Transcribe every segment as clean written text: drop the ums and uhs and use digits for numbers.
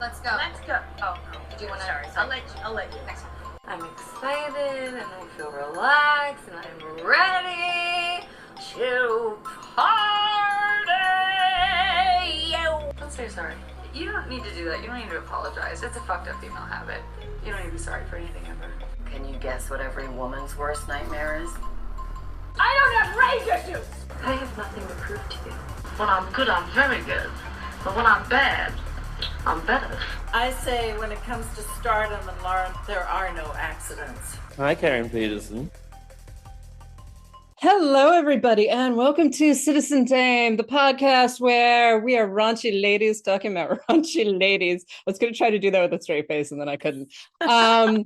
Let's go. Let's go. Oh, no. Do you want to? Sorry. I'll let you. Next one. I'm excited and I feel relaxed and I'm ready to party. Don't say sorry. You don't need to do that. You don't need to apologize. It's a fucked up female habit. You don't need to be sorry for anything ever. Can you guess what every woman's worst nightmare is? I don't have razor juice. I have nothing to prove to you. When I'm good, I'm very good. But when I'm bad, I'm better. I say when it comes to stardom and Lauren, there are no accidents. Hi, Karen Peterson. Hello, everybody, and welcome to Citizen Dame, the podcast where we are raunchy ladies talking about raunchy ladies. I was going to try to do that with a straight face, and then I couldn't. I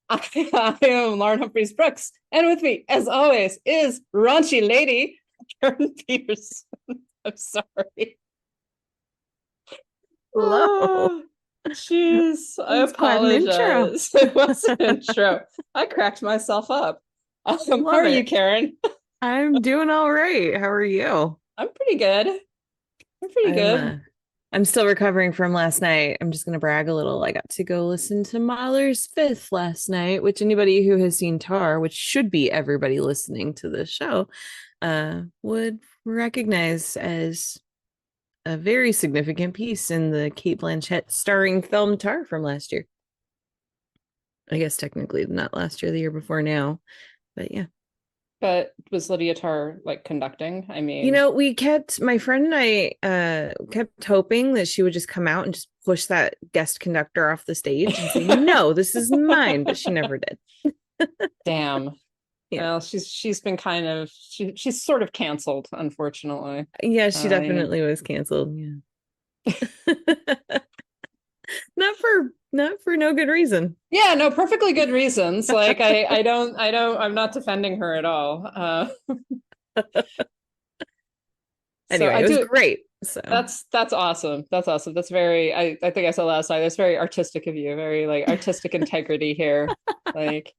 am Lauren Humphreys Brooks, and with me, as always, is raunchy lady Karen Peterson. I'm sorry. Hello. Jeez, I apologize. It was an intro. I cracked myself up. How are you, Karen? I'm doing all right. How are you? I'm pretty good. I'm still recovering from last night. I'm just going to brag a little. I got to go listen to Mahler's Fifth last night, which anybody who has seen Tar, which should be everybody listening to this show, would recognize as a very significant piece in the Cate Blanchett starring film Tar from last year. I guess technically not last year, the year before now, but yeah. But was Lydia Tarr like conducting? I mean, my friend and I kept hoping that she would just come out and just push that guest conductor off the stage and say, no, this is mine, but she never did. Damn. Yeah. Well, she's been kind of she's sort of canceled, unfortunately. Yeah, she definitely was canceled. Yeah. Not for no good reason. Yeah, no, perfectly good reasons. Like I'm not defending her at all. Anyway, it was great. So that's awesome. That's awesome. That's very, I think I said last night, that's very artistic of you, very like artistic integrity here. Like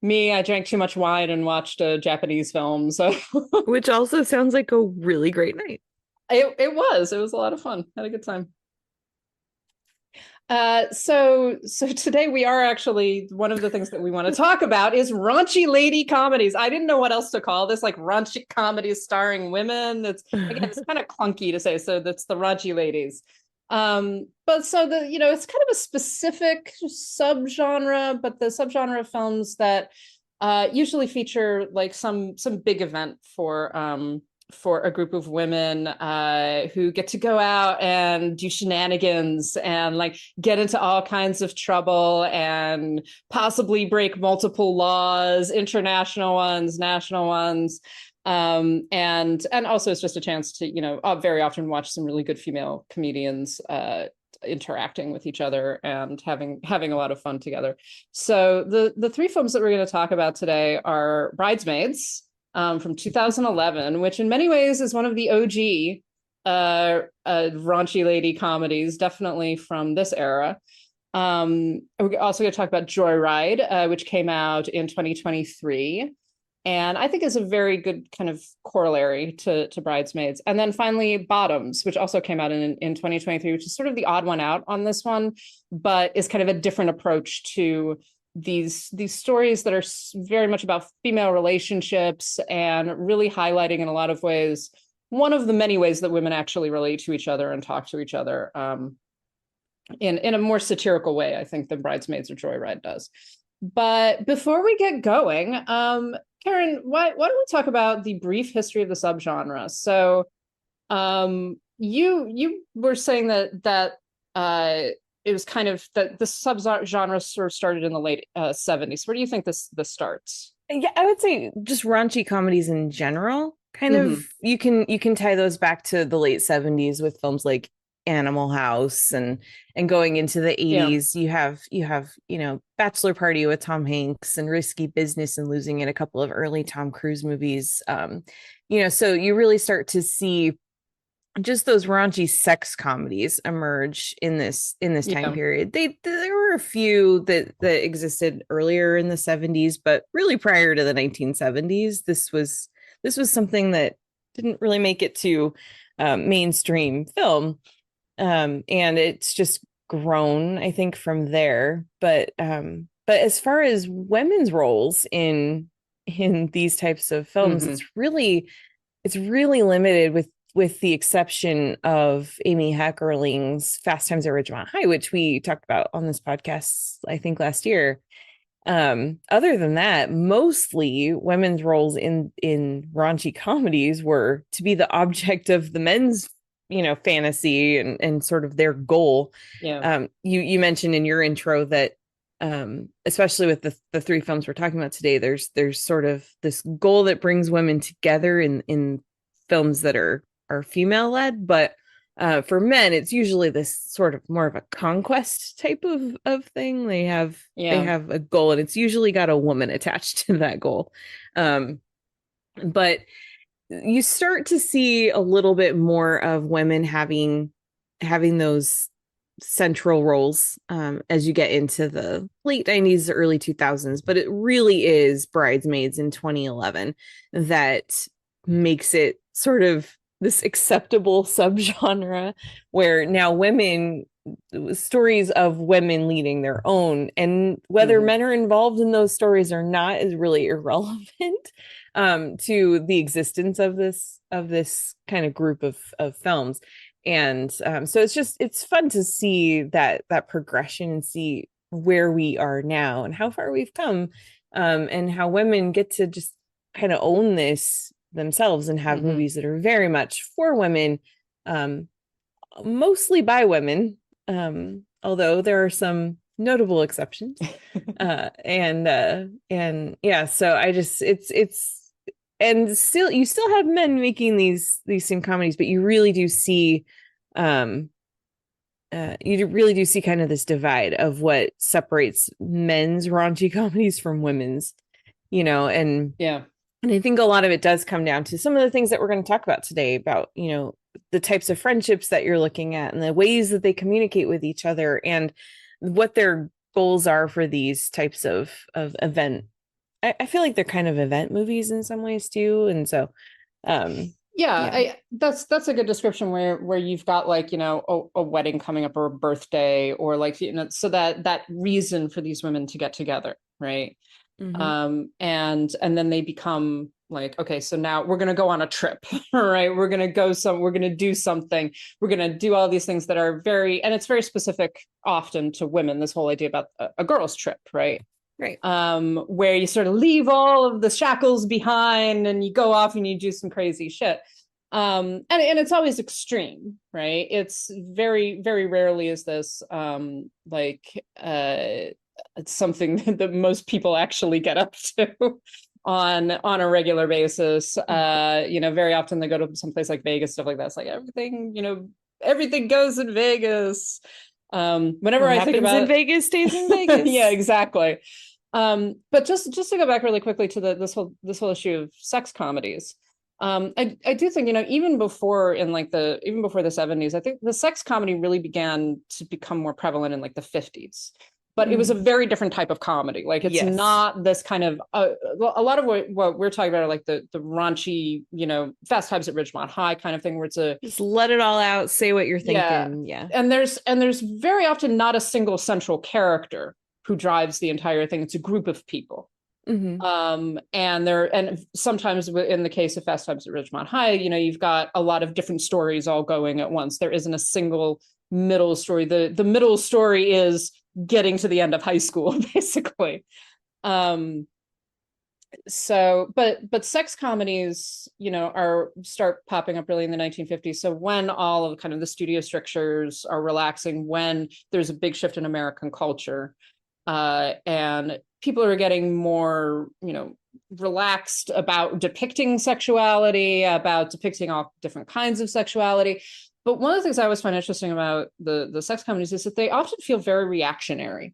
me, I drank too much wine and watched a Japanese film. So which also sounds like a really great night. It was a lot of fun. Had a good time. So today we are actually, one of the things that we want to talk about is raunchy lady comedies. I didn't know what else to call this, like raunchy comedies starring women. It's kind of clunky to say. So that's the raunchy ladies. But so it's kind of a specific subgenre, but the subgenre of films that usually feature like some big event for a group of women who get to go out and do shenanigans and like get into all kinds of trouble and possibly break multiple laws, international ones, national ones. And also it's just a chance to, very often watch some really good female comedians interacting with each other and having a lot of fun together. So the three films that we're going to talk about today are Bridesmaids, from 2011, which in many ways is one of the OG raunchy lady comedies, definitely from this era. We're also going to talk about Joyride, which came out in 2023, and I think is a very good kind of corollary to Bridesmaids. And then finally, Bottoms, which also came out in 2023, which is sort of the odd one out on this one, but is kind of a different approach to these stories that are very much about female relationships and really highlighting in a lot of ways one of the many ways that women actually relate to each other and talk to each other in a more satirical way, I think, than Bridesmaids or Joyride does. But before we get going, Karen, why don't we talk about the brief history of the subgenre? So you were saying that it was kind of that the subgenre sort of started in the late 70s. Where do you think this starts? Yeah, I would say just raunchy comedies in general. Kind of, you can tie those back to the late 70s with films like Animal House and going into the 80s. Yeah. You have Bachelor Party with Tom Hanks and Risky Business and Losing It, a couple of early Tom Cruise movies. So you really start to see just those raunchy sex comedies emerge in this time period. There were a few that existed earlier in the 70s, but really prior to the 1970s, this was something that didn't really make it to mainstream film. And it's just grown, I think, from there. But as far as women's roles in these types of films, Mhm. it's really limited, with the exception of Amy Heckerling's Fast Times at Ridgemont High, which we talked about on this podcast, I think, last year. Other than that, mostly women's roles in raunchy comedies were to be the object of the men's, fantasy and sort of their goal. Yeah. You mentioned in your intro that especially with the three films we're talking about today, there's sort of this goal that brings women together in films that are female led, but for men, it's usually this sort of more of a conquest type of thing. They have a goal, and it's usually got a woman attached to that goal. But you start to see a little bit more of women having those central roles as you get into the late 90s, early 2000s. But it really is Bridesmaids in 2011 that makes it sort of this acceptable subgenre where now stories of women leading their own, and whether men are involved in those stories or not is really irrelevant to the existence of this kind of group of films. And so it's fun to see that progression and see where we are now and how far we've come, and how women get to just kind of own this themselves and have movies that are very much for women, mostly by women, although there are some notable exceptions. And yeah, so I just and still you still have men making these same comedies, but you really do see kind of this divide of what separates men's raunchy comedies from women's, and Yeah. and I think a lot of it does come down to some of the things that we're going to talk about today about, the types of friendships that you're looking at and the ways that they communicate with each other and what their goals are for these types of event. I feel like they're kind of event movies in some ways too. And so, that's a good description where you've got like, a wedding coming up or a birthday or like, so that reason for these women to get together. Right. And then they become like, okay, so now we're going to go on a trip, right? We're going to do something. We're going to do all these things that are and it's very specific often to women, this whole idea about a girl's trip, right? Right. Where you sort of leave all of the shackles behind and you go off and you do some crazy shit. And it's always extreme, right? It's very, very rarely is this it's something that most people actually get up to on a regular basis. Very often they go to someplace like Vegas, stuff like that. It's like everything goes in Vegas. Whenever I think about in Vegas stays in Vegas. Yeah, exactly. But just to go back really quickly to this whole issue of sex comedies. I do think, even before the 70s, I think the sex comedy really began to become more prevalent in like the 50s. But it was a very different type of comedy. Like it's not this kind of a lot of what we're talking about are like the raunchy, Fast Times at Ridgemont High kind of thing, where it's just let it all out, say what you're thinking. Yeah. And there's very often not a single central character who drives the entire thing. It's a group of people. And sometimes in the case of Fast Times at Ridgemont High, you've got a lot of different stories all going at once. There isn't a single middle story. The middle story is getting to the end of high school, basically. But sex comedies, start popping up really in the 1950s. So when all of kind of the studio strictures are relaxing, when there's a big shift in American culture, and people are getting more, relaxed about depicting sexuality, about depicting all different kinds of sexuality. But one of the things I always find interesting about the sex comedies is that they often feel very reactionary,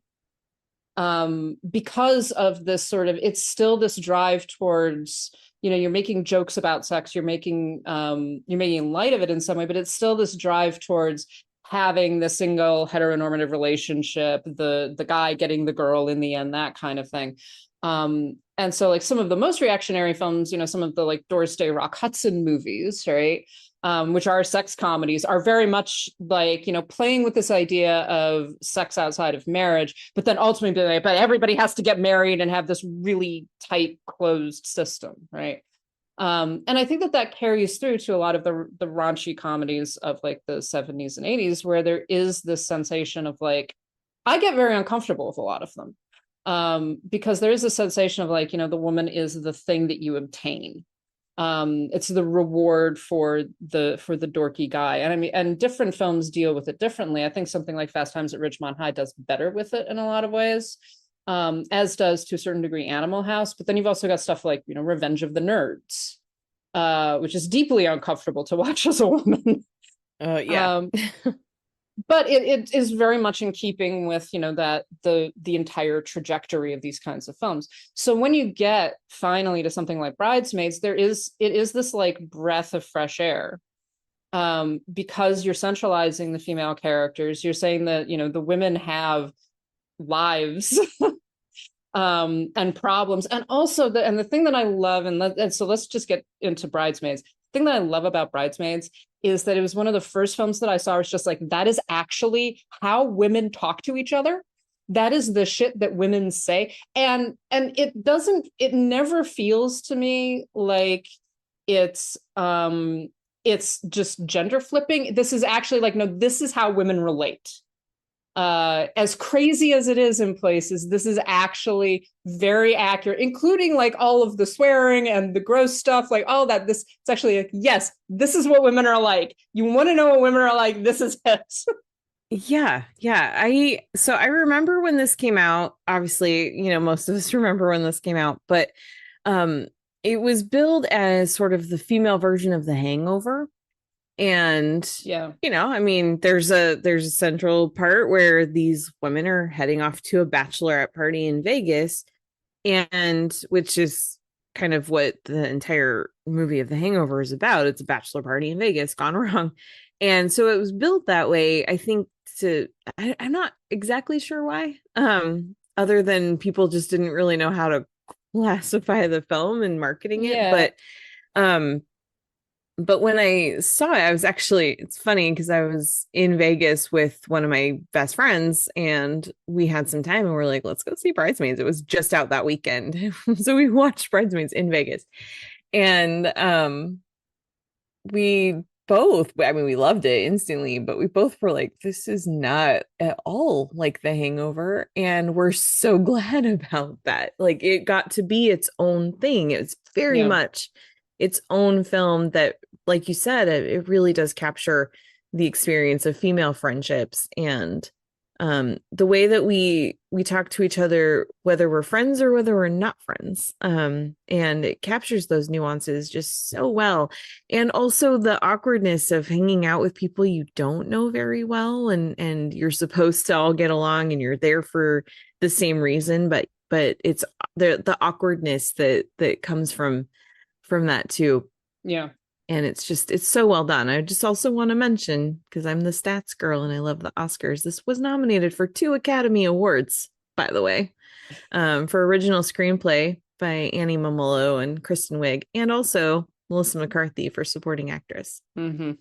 because of this sort of, it's still this drive towards, you're making jokes about sex, you're making light of it in some way, but it's still this drive towards having the single heteronormative relationship, the guy getting the girl in the end, that kind of thing. And so like some of the most reactionary films, some of the like Doris Day, Rock Hudson movies, right? which are sex comedies, are very much like, playing with this idea of sex outside of marriage, but then ultimately be like, but everybody has to get married and have this really tight, closed system, right? And I think that carries through to a lot of the raunchy comedies of like the 70s and 80s, where there is this sensation of like, I get very uncomfortable with a lot of them, because there is a sensation of like, the woman is the thing that you obtain. It's the reward for the dorky guy. And I mean, and different films deal with it differently. I think something like Fast Times at Ridgemont High does better with it in a lot of ways, as does to a certain degree Animal House. But then you've also got stuff like, Revenge of the Nerds, which is deeply uncomfortable to watch as a woman. Yeah. But it is very much in keeping with, that the entire trajectory of these kinds of films. So when you get finally to something like Bridesmaids, it is this like breath of fresh air, because you're centralizing the female characters. You're saying that, the women have lives, and problems. And also the thing that I love, and so let's just get into Bridesmaids. The thing that I love about Bridesmaids is that it was one of the first films that I saw. It's just like, that is actually how women talk to each other. That is the shit that women say. And it never feels to me like it's just gender flipping. This is actually like, no, this is how women relate. As crazy as it is in places, this is actually very accurate, including like all of the swearing and the gross stuff, like all that. It's actually like, yes, this is what women are like. You want to know what women are like? This is it. Yeah. I remember when this came out. Obviously, most of us remember when this came out, but it was billed as sort of the female version of The Hangover. And yeah, I mean, there's a central part where these women are heading off to a bachelorette party in Vegas, and which is kind of what the entire movie of The Hangover is about. It's a bachelor party in Vegas gone wrong. And so it was built that way, I think, I'm not exactly sure why, other than people just didn't really know how to classify the film and marketing it. Yeah. But when I saw it, it's funny because I was in Vegas with one of my best friends, and we had some time and we're like, let's go see Bridesmaids. It was just out that weekend. So we watched Bridesmaids in Vegas. And we loved it instantly, but we both were like, this is not at all like The Hangover. And we're so glad about that. Like, it got to be its own thing. It's very much its own film that, like you said, it really does capture the experience of female friendships and the way that we talk to each other, whether we're friends or whether we're not friends. And it captures those nuances just so well. And also the awkwardness of hanging out with people you don't know very well, and you're supposed to all get along and you're there for the same reason, but it's the awkwardness that comes from that too. Yeah. And it's so well done. I just also want to mention, because I'm the stats girl and I love the Oscars, this was nominated for 2 Academy Awards, by the way, for original screenplay by Annie Mumolo and Kristen Wiig, and also Melissa McCarthy for supporting actress. Mm-hmm.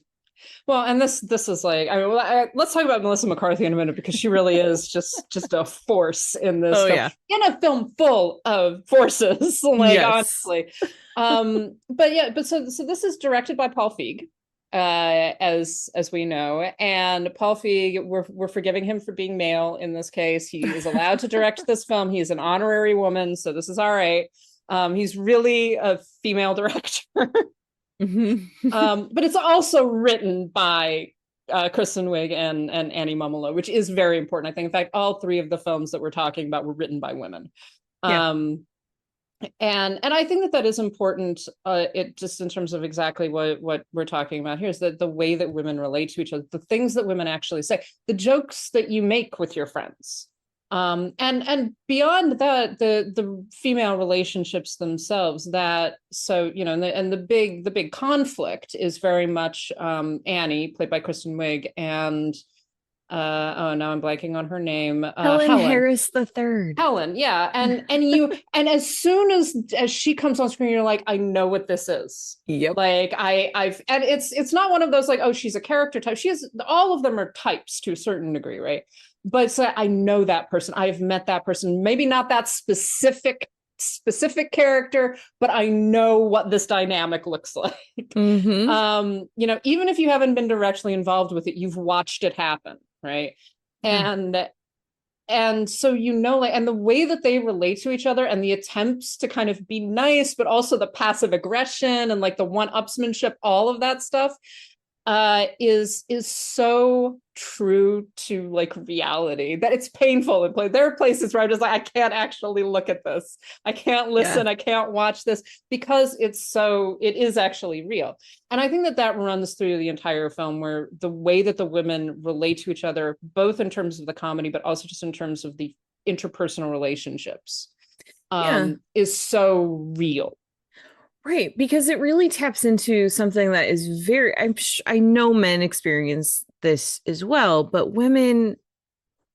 Well, and this is like, I mean, let's talk about Melissa McCarthy in a minute, because she really is just a force in this film. Yeah. In a film full of forces, like, yes. Honestly. But so this is directed by Paul Feig, as we know, and Paul Feig, we're forgiving him for being male in this case. He is allowed to direct this film. He's an honorary woman, so this is all right. He's really a female director. But it's also written by Kristen Wiig and Annie Mumolo, which is very important. I think, in fact, all 3 of the films that we're talking about were written by women. Yeah. And I think that is important. It just in terms of exactly what we're talking about here is that the way that women relate to each other, the things that women actually say, the jokes that you make with your friends. And beyond that, the female relationships themselves, that, so, and the big conflict is very much Annie, played by Kristen Wiig, and now I'm blanking on her name. Helen Harris the third. Helen, yeah. And as soon as she comes on screen, you're like, I know what this is. Yep. Like and it's not one of those like, oh, she's a character type. She has, all of them are types to a certain degree, right? But so I know that person. I've met that person. Maybe not that specific character, but I know what this dynamic looks like. Mm-hmm. Even if you haven't been directly involved with it, you've watched it happen, right? And so like, and the way that they relate to each other and the attempts to kind of be nice, but also the passive aggression and like the one-upsmanship, all of that stuff is so true to like reality that it's painful in play. There are places where I'm just like, I can't actually look at this. I can't listen. I can't watch this because it is actually real. And I think that runs through the entire film, where the way that the women relate to each other, both in terms of the comedy, but also just in terms of the interpersonal relationships, is so real. Right, because it really taps into something that is I know men experience this as well, but women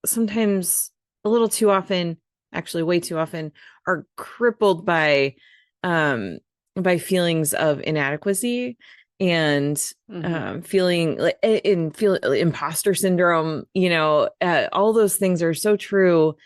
sometimes a little too often, actually way too often, are crippled by feelings of inadequacy and feeling imposter syndrome. All those things are so true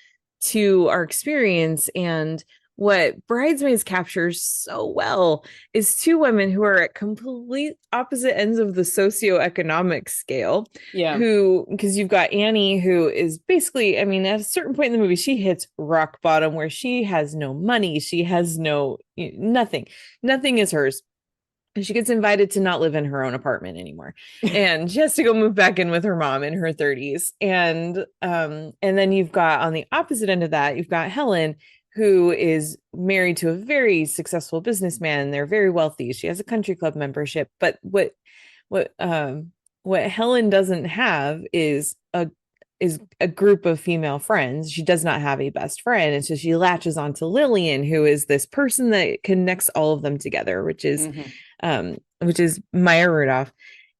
to our experience. And what Bridesmaids captures so well is two women who are at complete opposite ends of the socioeconomic scale. Yeah. Because you've got Annie, who is basically, at a certain point in the movie, she hits rock bottom where she has no money. She has nothing. Nothing is hers. And she gets invited to not live in her own apartment anymore. And she has to go move back in with her mom in her 30s. And then you've got, on the opposite end of that, you've got Helen, who is married to a very successful businessman. They're very wealthy. She has a country club membership. But what Helen doesn't have is a group of female friends. She does not have a best friend. And so she latches onto Lillian, who is this person that connects all of them together, which is Maya Rudolph.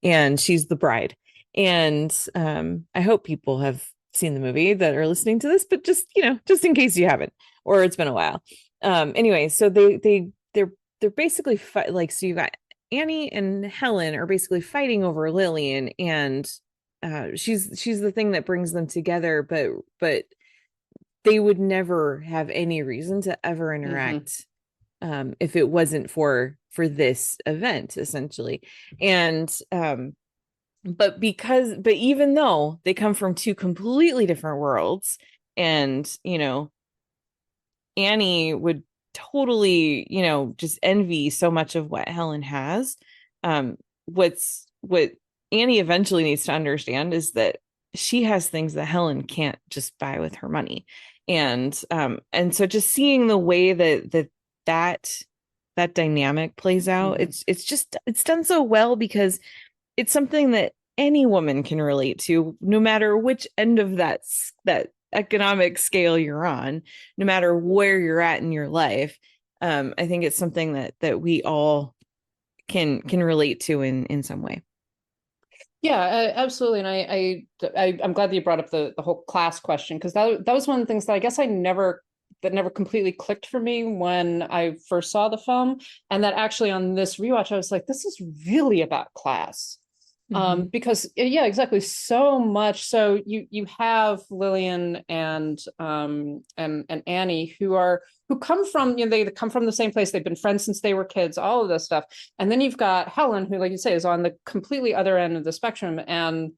And she's the bride. And I hope people have seen the movie that are listening to this, but just in case you haven't, or it's been a while. Anyway, so they're basically so you got Annie and Helen are basically fighting over Lillian, and she's the thing that brings them together, but they would never have any reason to ever interact if it wasn't for this event, essentially. And but even though they come from two completely different worlds, and Annie would totally, just envy so much of what Helen has. What Annie eventually needs to understand is that she has things that Helen can't just buy with her money. And so just seeing the way that dynamic plays out, it's done so well, because it's something that any woman can relate to, no matter which end of that economic scale you're on, no matter where you're at in your life. I think it's something that we all can relate to in some way. Yeah, absolutely. And I'm glad that you brought up the whole class question, because that was one of the things that I guess never completely clicked for me when I first saw the film. And that actually on this rewatch, I was like, this is really about class. Because exactly, so much. So you have Lillian and Annie who come from, they come from the same place. They've been friends since they were kids, all of this stuff. And then you've got Helen, who, like you say, is on the completely other end of the spectrum, and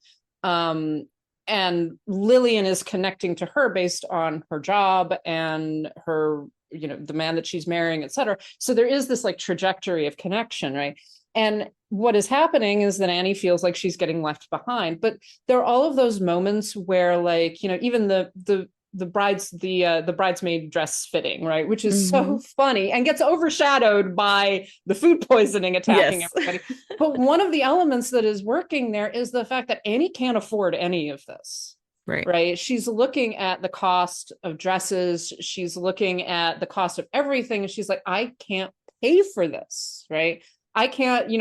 Lillian is connecting to her based on her job and her, the man that she's marrying, etc. So there is this like trajectory of connection, right? And what is happening is that Annie feels like she's getting left behind. But there are all of those moments where, like, even the bridesmaid dress fitting, right, which is so funny and gets overshadowed by the food poisoning attacking everybody. But one of the elements that is working there is the fact that Annie can't afford any of this. Right. She's looking at the cost of dresses. She's looking at the cost of everything. And she's like, I can't pay for this. Right. I can't,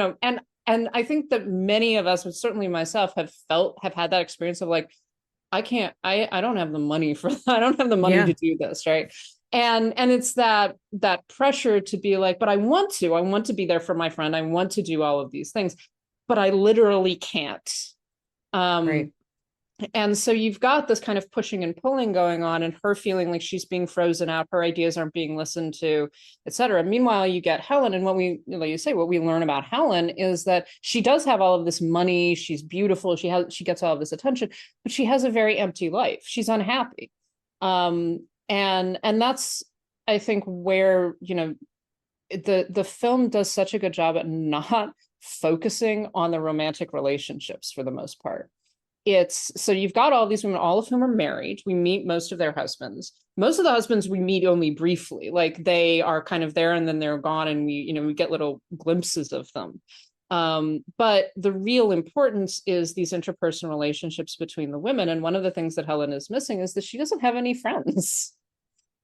and I think that many of us, but certainly myself, have had that experience of like, I don't have the money for that. I don't have the money Yeah. to do this, right? And it's that pressure to be like, but I want to be there for my friend. I want to do all of these things, but I literally can't. Right. And so you've got this kind of pushing and pulling going on, and her feeling like she's being frozen out, her ideas aren't being listened to, etc. Meanwhile, you get Helen, and what we, like you say, what we learn about Helen is that she does have all of this money, she's beautiful, she gets all of this attention, but she has a very empty life. She's unhappy. And that's, I think, where, you know, the film does such a good job at not focusing on the romantic relationships for the most part. It's so you've got all these women, all of whom are married. We meet most of their husbands. Most of the husbands we meet only briefly, like they are kind of there and then they're gone, and we get little glimpses of them. But the real importance is these interpersonal relationships between the women. And one of the things that Helen is missing is that she doesn't have any friends.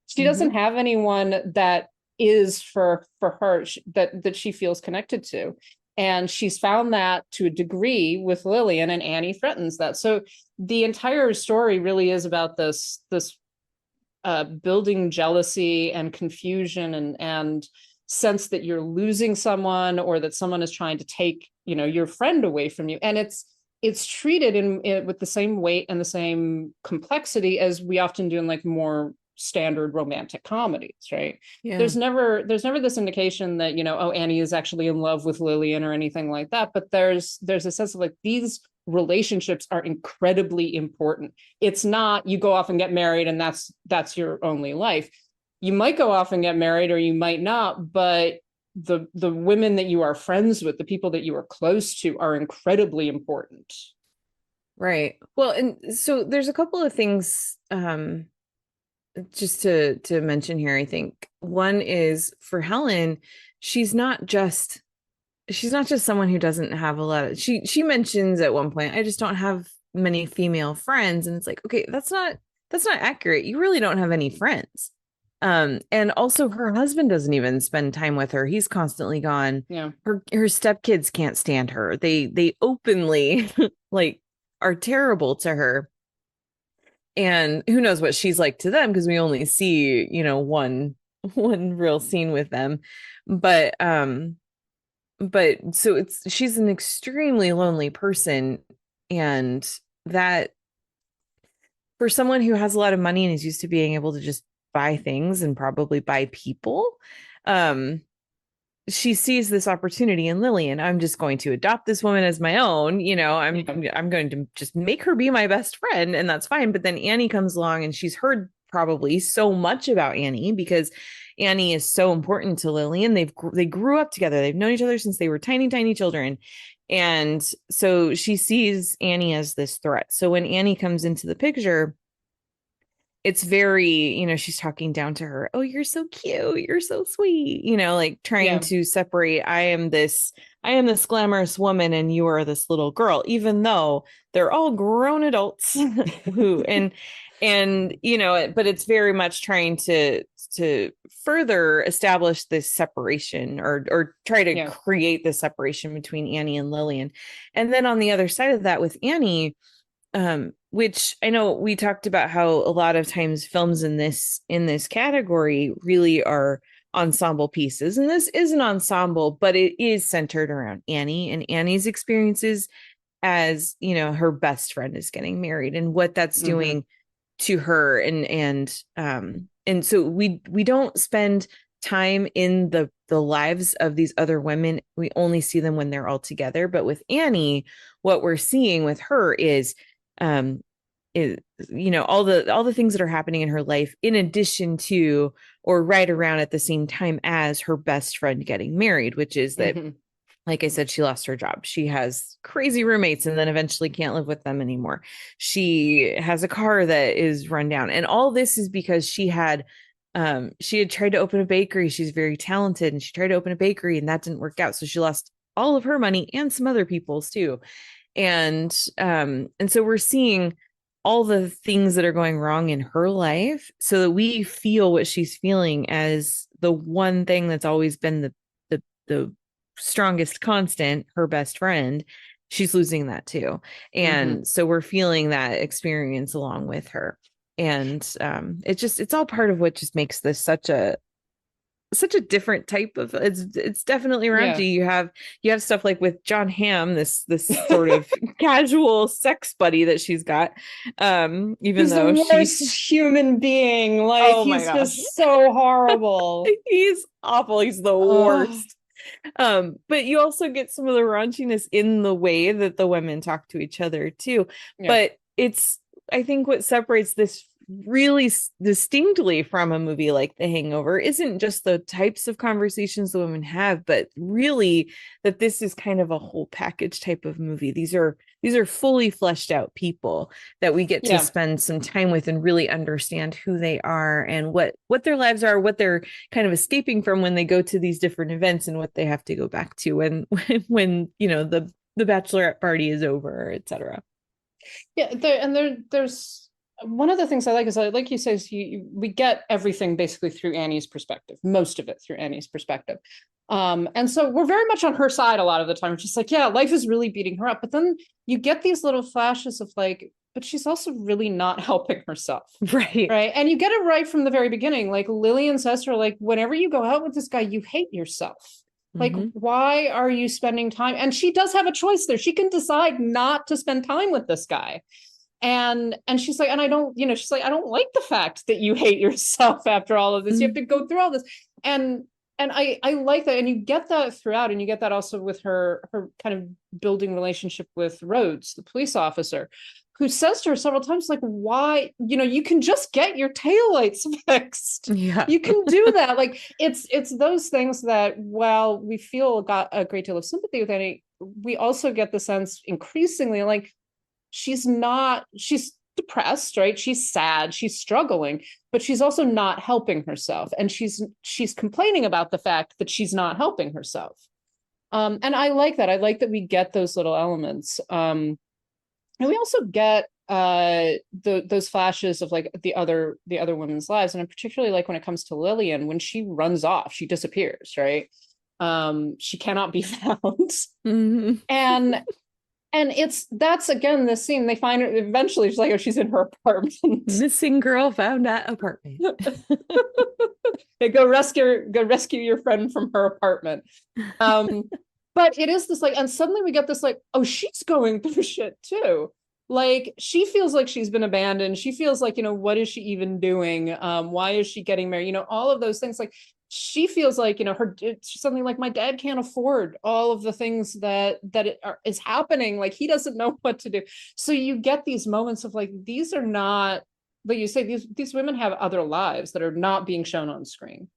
She doesn't have anyone that is for her that she feels connected to. And she's found that to a degree with Lillian, and Annie threatens that. So the entire story really is about this building jealousy and confusion and sense that you're losing someone, or that someone is trying to take, you know, your friend away from you. And it's treated in with the same weight and the same complexity as we often do in like more standard romantic comedies, right? Yeah. There's never this indication that, you know, oh, Annie is actually in love with Lillian or anything like that, but there's a sense of like these relationships are incredibly important. It's not you go off and get married and that's your only life. You might go off and get married, or you might not, but the women that you are friends with, the people that you are close to, are incredibly important. Right. Well, and so there's a couple of things just to mention here. I think one is for Helen, she's not just someone who doesn't have a lot of, she mentions at one point, I just don't have many female friends. And it's like, okay, that's not accurate. You really don't have any friends. And also her husband doesn't even spend time with her. He's constantly gone. Yeah. Her stepkids can't stand her. They openly like are terrible to her. And who knows what she's like to them, because we only see, you know, one real scene with them. But so she's an extremely lonely person, and that for someone who has a lot of money and is used to being able to just buy things and probably buy people, she sees this opportunity in Lillian. I'm just going to adopt this woman as my own, you know, I'm going to just make her be my best friend, and that's fine. But then Annie comes along, and she's heard probably so much about Annie because Annie is so important to Lillian. They grew up together. They've known each other since they were tiny children. And so she sees Annie as this threat. So when Annie comes into the picture, it's very, you know, she's talking down to her. Oh, you're so cute. You're so sweet. You know, like trying to separate. I am this glamorous woman, and you are this little girl, even though they're all grown adults who, and, you know, but it's very much trying to further establish this separation, or try to create this separation between Annie and Lillian. And then on the other side of that with Annie, which I know we talked about how a lot of times films in this category really are ensemble pieces, and this is an ensemble, but it is centered around Annie and Annie's experiences as, you know, her best friend is getting married and what that's doing to her, and so we don't spend time in the lives of these other women. We only see them when they're all together. But with Annie, what we're seeing with her is you know, all the things that are happening in her life, in addition to, or right around at the same time as her best friend getting married, which is that, like I said, she lost her job. She has crazy roommates and then eventually can't live with them anymore. She has a car that is run down. And all this is because she had tried to open a bakery. She's very talented, and she tried to open a bakery, and that didn't work out. So she lost all of her money and some other people's too. And so we're seeing all the things that are going wrong in her life, so that we feel what she's feeling as the one thing that's always been the strongest constant, her best friend. she's losing that too. And so we're feeling that experience along with her. And it's all part of what just makes this such a different type of, it's definitely raunchy. Yeah. You have stuff like with John Hamm, this sort of casual sex buddy that she's got, even he's though the worst she's human being, like, oh my he's gosh, just so horrible. he's awful, he's the worst. But you also get some of the raunchiness in the way that the women talk to each other too. Yeah. But it's, I think what separates this really distinctly from a movie like The Hangover isn't just the types of conversations the women have, but really that this is kind of a whole package type of movie. These are fully fleshed out people that we get to spend some time with and really understand who they are and what their lives are, what they're kind of escaping from when they go to these different events, and what they have to go back to when the bachelorette party is over, etc. Yeah, there's one of the things I like is, like you say, we get everything basically through Annie's perspective, most of it through Annie's perspective. And so we're very much on her side a lot of the time. It's just like, yeah, life is really beating her up. But then you get these little flashes of like, but she's also really not helping herself. Right. Right. And you get it right from the very beginning. Like Lillian says to her, like, whenever you go out with this guy, you hate yourself. Like, why are you spending time? And she does have a choice there. She can decide not to spend time with this guy. And she's like, and I don't, she's like, I don't like the fact that you hate yourself after all of this. You have to go through all this. And I like that. And you get that throughout. And you get that also with her kind of building relationship with Rhodes, the police officer, who says to her several times, like, why, you can just get your taillights fixed. Yeah. You can do that. Like, it's those things that, while we feel got a great deal of sympathy with Annie, we also get the sense increasingly, like, she's depressed, right? She's sad, she's struggling, but she's also not helping herself. And she's complaining about the fact that she's not helping herself. And I like that. I like that we get those little elements. And we also get those flashes of like the other women's lives. And I particularly like when it comes to Lillian, when she runs off, she disappears, right? She cannot be found. And that's again the scene. They find her eventually. She's like, oh, she's in her apartment. Missing girl found at apartment. They go rescue your friend from her apartment. But it is this like, and suddenly we get this like, oh, she's going through shit too. Like, she feels like she's been abandoned. She feels like, what is she even doing? Why is she getting married? All of those things. Like, she feels like, she's something like, my dad can't afford all of the things that is happening. Like, he doesn't know what to do. So you get these moments of like, these are not, like you say, these women have other lives that are not being shown on screen.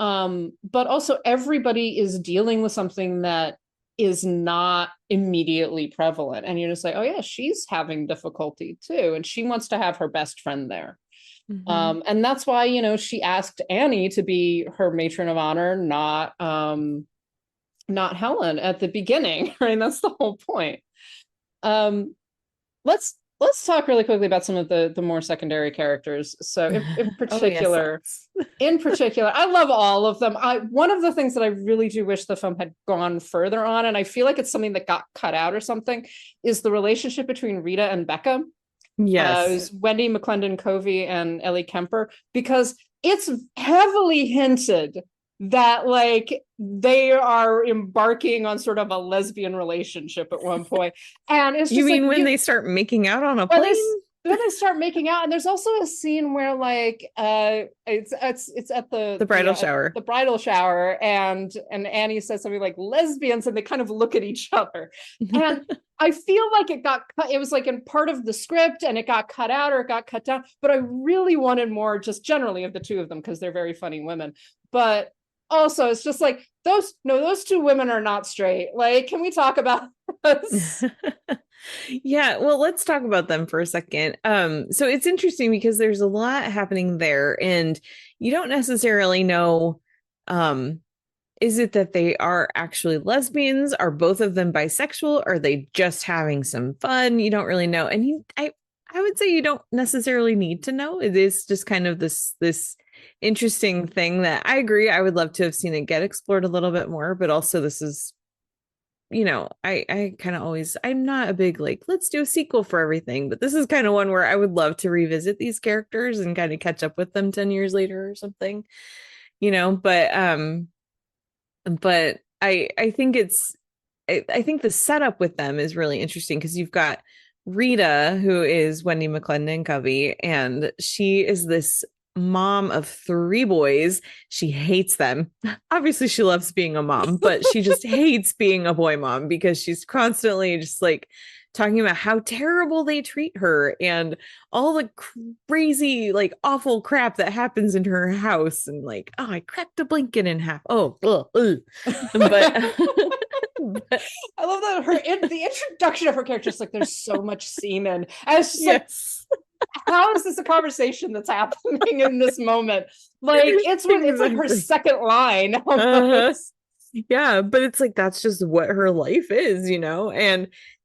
But also everybody is dealing with something that is not immediately prevalent. And you're just like, oh yeah, she's having difficulty too. And she wants to have her best friend there. And that's why, she asked Annie to be her matron of honor, not Helen at the beginning, right? That's the whole point. Let's talk really quickly about some of the more secondary characters. So in particular, I love all of them. One of the things that I really do wish the film had gone further on, and I feel like it's something that got cut out or something, is the relationship between Rita and Becca. Yes. It was Wendy McClendon Covey and Ellie Kemper, because it's heavily hinted that like they are embarking on sort of a lesbian relationship at one point. And it's just, you mean like, when they start making out on a plane? When they start making out, and there's also a scene where like it's at the bridal shower. The bridal shower, and Annie says something like lesbians, and they kind of look at each other. And I feel like it was like in part of the script, and it got cut out or it got cut down. But I really wanted more just generally of the two of them, because they're very funny women. But also it's just like those two women are not straight. Like, can we talk about this? Yeah, well, let's talk about them for a second. So it's interesting because there's a lot happening there, and you don't necessarily know, is it that they are actually lesbians? Are both of them bisexual? Are they just having some fun? You don't really know. And I would say you don't necessarily need to know. It is just kind of this interesting thing that I agree. I would love to have seen it get explored a little bit more, but also this is I kind of always, I'm not a big like, let's do a sequel for everything, but this is kind of one where I would love to revisit these characters and kind of catch up with them 10 years later or something, but I think I think the setup with them is really interesting because you've got Rita, who is Wendy McClendon Covey, and she is this mom of 3 boys. She hates them. Obviously, she loves being a mom, but she just hates being a boy mom because she's constantly just like talking about how terrible they treat her and all the crazy, like awful crap that happens in her house. And like, oh, I cracked a blanket in half. Oh, ugh, ugh. But I love that the introduction of her character is like there's so much semen. And it's just like, how is this a conversation that's happening in this moment? Like it's like her second line. Yeah, but it's like that's just what her life is,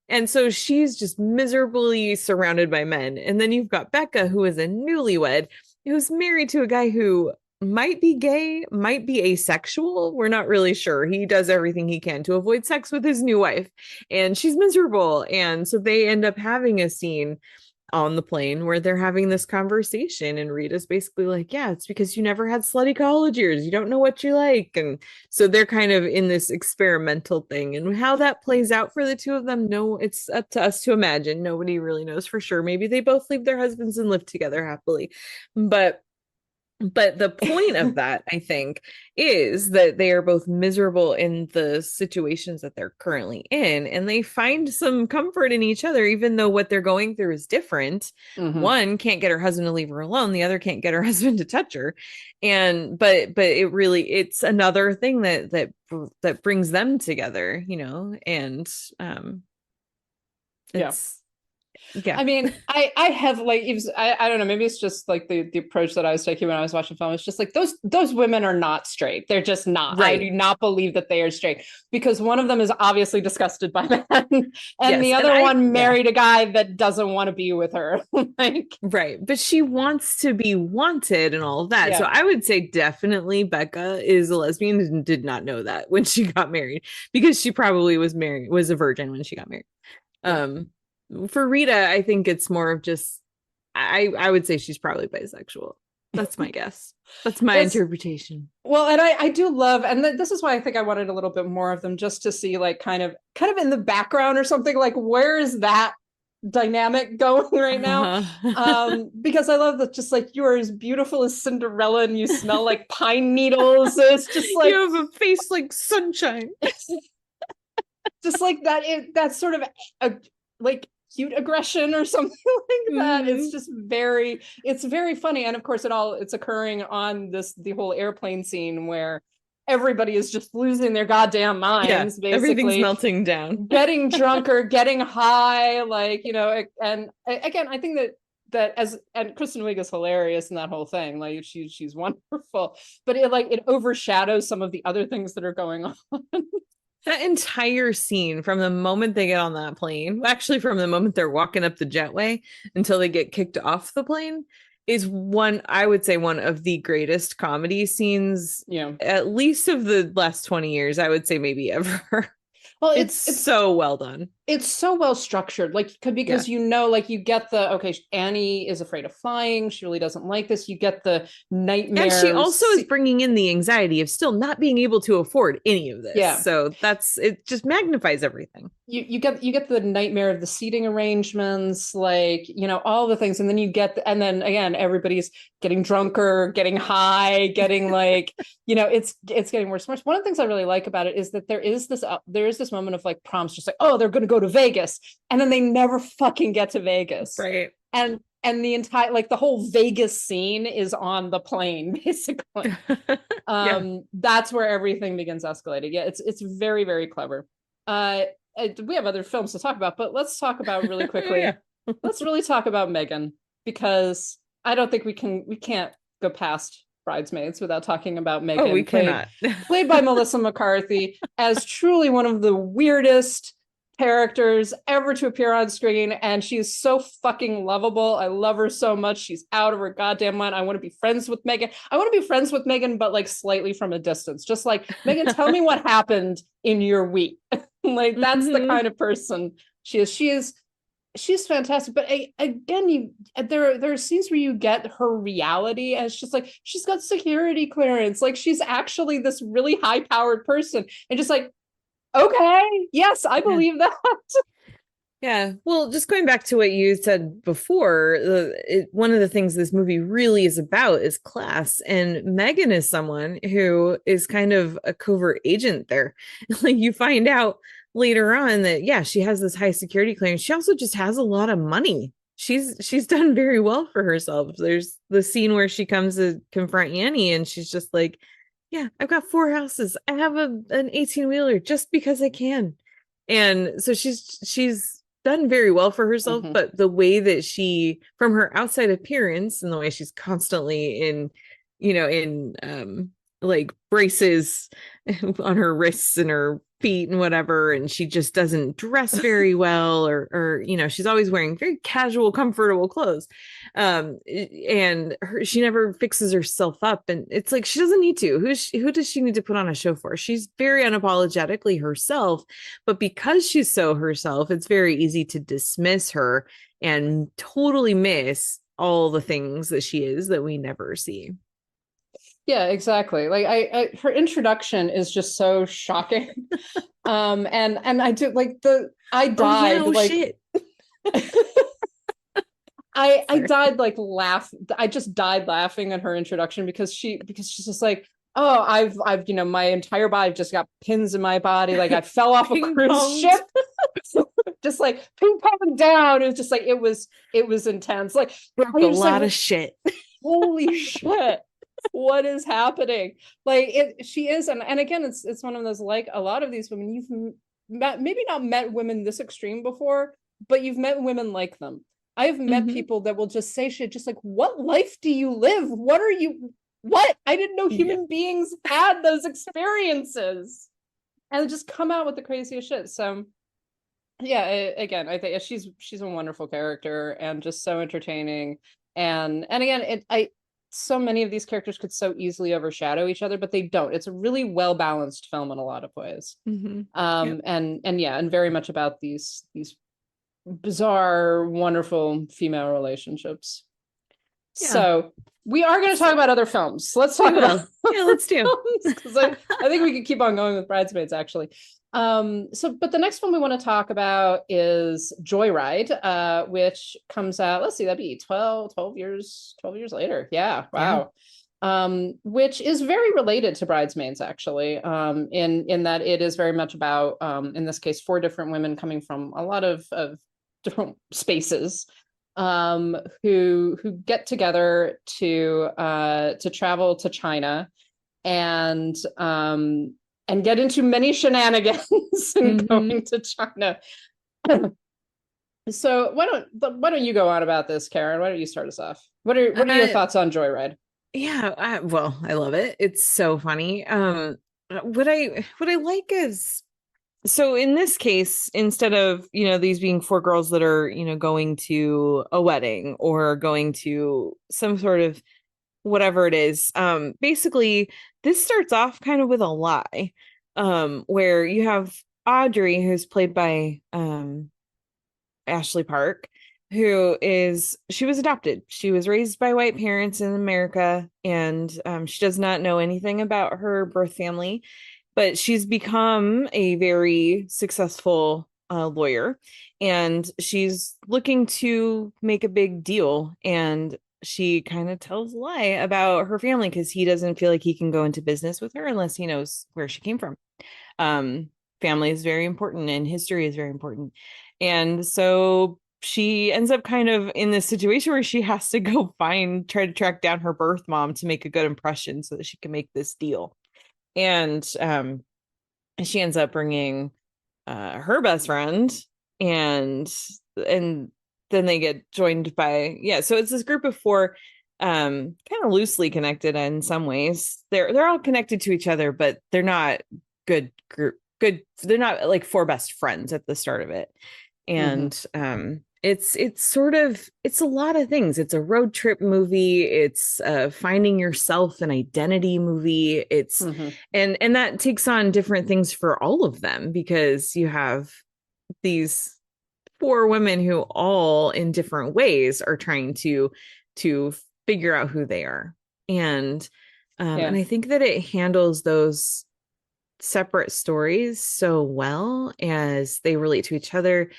and so she's just miserably surrounded by men. And then you've got Becca, who is a newlywed, who's married to a guy who might be gay, might be asexual. We're not really sure. He does everything he can to avoid sex with his new wife, and she's miserable. And so they end up having a scene on the plane where they're having this conversation, and Rita's basically like, yeah, it's because you never had slutty college years, you don't know what you like. And so they're kind of in this experimental thing, and how that plays out for the two of them, no, it's up to us to imagine. Nobody really knows for sure. Maybe they both leave their husbands and live together happily, but the point of that, I think, is that they are both miserable in the situations that they're currently in, and they find some comfort in each other, even though what they're going through is different. One can't get her husband to leave her alone. The other can't get her husband to touch her. But it's another thing that brings them together, and it's yeah. I mean, I have like, I don't know, maybe it's just like the approach that I was taking when I was watching film. It's just like those women are not straight. They're just not. Right. I do not believe that they are straight, because one of them is obviously disgusted by men, and the other one married a guy that doesn't want to be with her. Right. But she wants to be wanted and all of that. Yeah. So I would say definitely Becca is a lesbian and did not know that when she got married, because she probably was a virgin when she got married. Yeah. For Rita, I think it's more of just, I would say she's probably bisexual. That's my guess. That's my interpretation. Well, and I do love, and this is why I think I wanted a little bit more of them, just to see like kind of in the background or something, like where is that dynamic going right now? Because I love that, just like you're as beautiful as Cinderella and you smell like pine needles. It's just like you have a face like sunshine. Just like that, that's sort of like cute aggression or something like that. It's just it's very funny. And of course it's occurring on the whole airplane scene where everybody is just losing their goddamn minds. Basically everything's melting down, getting drunker, getting high, like, and again, I think that and Kristen Wiig is hilarious in that whole thing. Like she's wonderful, but it overshadows some of the other things that are going on. That entire scene, from the moment they get on that plane, actually from the moment they're walking up the jetway until they get kicked off the plane, is I would say one of the greatest comedy scenes, at least of the last 20 years, I would say maybe ever. Well, it's so well done. It's so well structured, like, because like you get Annie is afraid of flying. She really doesn't like this. You get the nightmare. And she also is bringing in the anxiety of still not being able to afford any of this. Yeah. So it just magnifies everything. You get the nightmare of the seating arrangements, like, all the things. And then and then again, everybody's getting drunker, getting high, getting like, it's getting worse and worse. One of the things I really like about it is that there is this moment of like prompts, just like, oh, they're going to go to Vegas, and then they never fucking get to Vegas. Right. And the entire, like, the whole Vegas scene is on the plane, basically. That's where everything begins escalating. Yeah, it's very, very clever. We have other films to talk about, but let's talk about really quickly. Let's really talk about Megan, because I don't think we can't go past Bridesmaids without talking about Megan. Oh, we cannot. Played by Melissa McCarthy, as truly one of the weirdest, characters ever to appear on screen, and she's so fucking lovable. I love her so much. She's out of her goddamn mind. I want to be friends with Megan. I want to be friends with Megan, but like slightly from a distance. Just like, Megan, tell me what happened in your week. Like, that's the kind of person she is. She's fantastic. But again, there are scenes where you get her reality, and it's just like, she's got security clearance. Like, she's actually this really high powered person, and just like, okay, yes, I believe that. Yeah. Well, just going back to what you said before, one of the things this movie really is about is class. And Megan is someone who is kind of a covert agent there. Like, you find out later on that, yeah, she has this high security clearance. She also just has a lot of money. She's done very well for herself. There's the scene where she comes to confront Annie, and she's just like, yeah, I've got 4 houses. I have an 18-wheeler just because I can. And so she's done very well for herself, but the way that she, from her outside appearance and the way she's constantly in like braces on her wrists and her feet and whatever, and she just doesn't dress very well, or she's always wearing very casual, comfortable clothes, and she never fixes herself up, and it's like, she doesn't need to. Who does she need to put on a show for? She's very unapologetically herself, but because she's so herself, it's very easy to dismiss her and totally miss all the things that she is that we never see. Yeah, exactly. Like, her introduction is just so shocking. And I do like I died. Oh, yeah, like shit. I died like I just died laughing at her introduction because she's just like, oh, I've my entire body just got pins in my body. Like, I fell off a cruise ship. Just like ping pong down. It was just like, it was intense. Like, a lot of shit. Holy shit. What is happening? Like, she is, and again, it's one of those, like a lot of these women, you've maybe not met women this extreme before, but you've met women like them. I've met people that will just say shit, just like, what life do you live? What? I didn't know human beings had those experiences, and just come out with the craziest shit. So yeah, again, I think she's a wonderful character and just so entertaining. And again, so many of these characters could so easily overshadow each other, but they don't. It's a really well-balanced film in a lot of ways. And very much about these bizarre, wonderful female relationships. Yeah. So we are going to talk about other films. Let's talk about let's do, because I think we could keep on going with Bridesmaids, actually. But the next film we want to talk about is Joyride, which comes out, let's see, that'd be 12 years later. Yeah. Wow. Yeah. Which is very related to Bridesmaids, actually, in that it is very much about, in this case, 4 different women coming from a lot of different spaces, who get together to travel to China and get into many shenanigans in going to China. So why don't you go on about this, Karen? Why don't you start us off? What are your thoughts on Joyride? Yeah, I love it. It's so funny. What I like is, so in this case, instead of, these being 4 girls that are, going to a wedding or going to some sort of whatever it is, basically this starts off kind of with a lie, where you have Audrey, who's played by Ashley Park, she was adopted. She was raised by white parents in America, and she does not know anything about her birth family, but she's become a very successful lawyer, and she's looking to make a big deal, and she kind of tells a lie about her family because he doesn't feel like he can go into business with her unless he knows where she came from. Family is very important and history is very important. And so she ends up kind of in this situation where she has to go try to track down her birth mom to make a good impression so that she can make this deal. And she ends up bringing her best friend, and then they get joined by, so it's this group of 4, kind of loosely connected in some ways. They're all connected to each other, but they're not good they're not like four best friends at the start of it. And it's a lot of things. It's a road trip movie. It's finding yourself an identity movie. It's and that takes on different things for all of them, because you have these four women who all in different ways are trying to figure out who they are. And I think that it handles those separate stories so well as they relate to each other.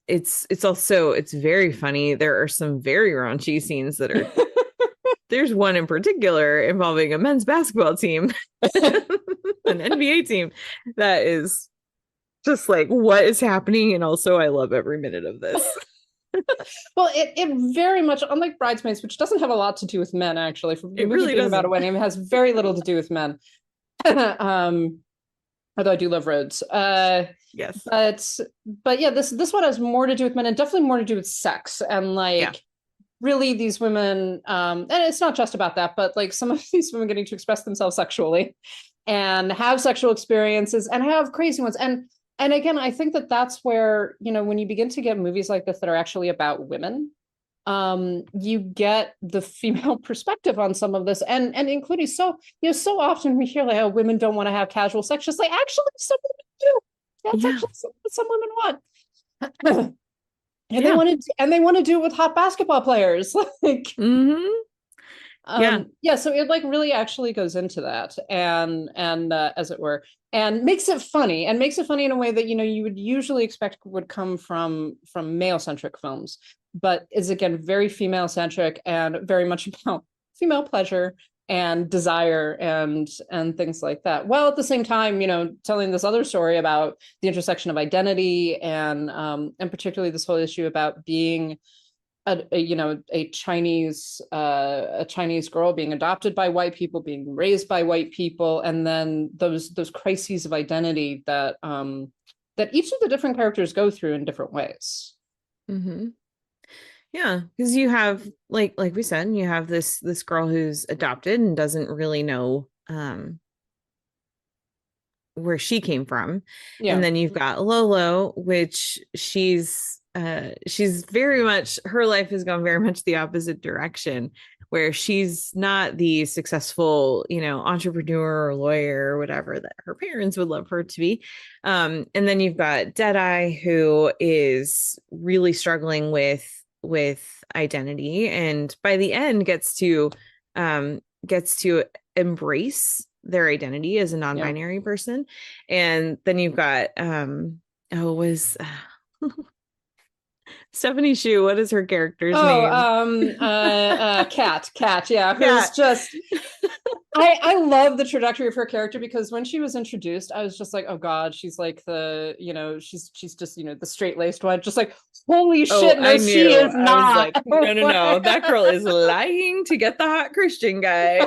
It's very funny. There are some very raunchy scenes that are there's one in particular involving a men's basketball team, an NBA team, that is just like, what is happening? And also I love every minute of this. Well, it very much, unlike Bridesmaids, which doesn't have a lot to do with men, actually. It really doesn't. About a wedding, it has very little to do with men. Although I do love roads. Yes. But yeah, this one has more to do with men, and definitely more to do with sex. And like really these women, and it's not just about that, but like some of these women getting to express themselves sexually and have sexual experiences and have crazy ones. And again, I think that that's where, you know, when you begin to get movies like this that are actually about women, you get the female perspective on some of this, and including, so, you know, so often we hear like, oh, women don't want to have casual sex. Just like, actually some women do. That's actually something some women want. And they want to do it with hot basketball players. Like so it like really actually goes into that, and as it were, and makes it funny in a way that, you know, you would usually expect would come from male-centric films, but is again very female-centric and very much about female pleasure and desire and things like that, while at the same time, you know, telling this other story about the intersection of identity and particularly this whole issue about being a Chinese girl being adopted by white people, being raised by white people, and then those crises of identity that each of the different characters go through in different ways. Yeah, because you have like we said, you have this girl who's adopted and doesn't really know where she came from, and then you've got Lolo, which she's very much, her life has gone very much the opposite direction, where she's not the successful, you know, entrepreneur or lawyer or whatever that her parents would love her to be. And then you've got Deadeye, who is really struggling with identity, and by the end gets to embrace their identity as a non-binary person. And then you've got Stephanie Shu, what is her character's name? Kat, who's just I love the trajectory of her character, because when she was introduced, I was just like, oh god, she's like the, you know, she's just, you know, the straight-laced one, just like, holy shit, no, she is not. Like, no, that girl is lying to get the hot Christian guy.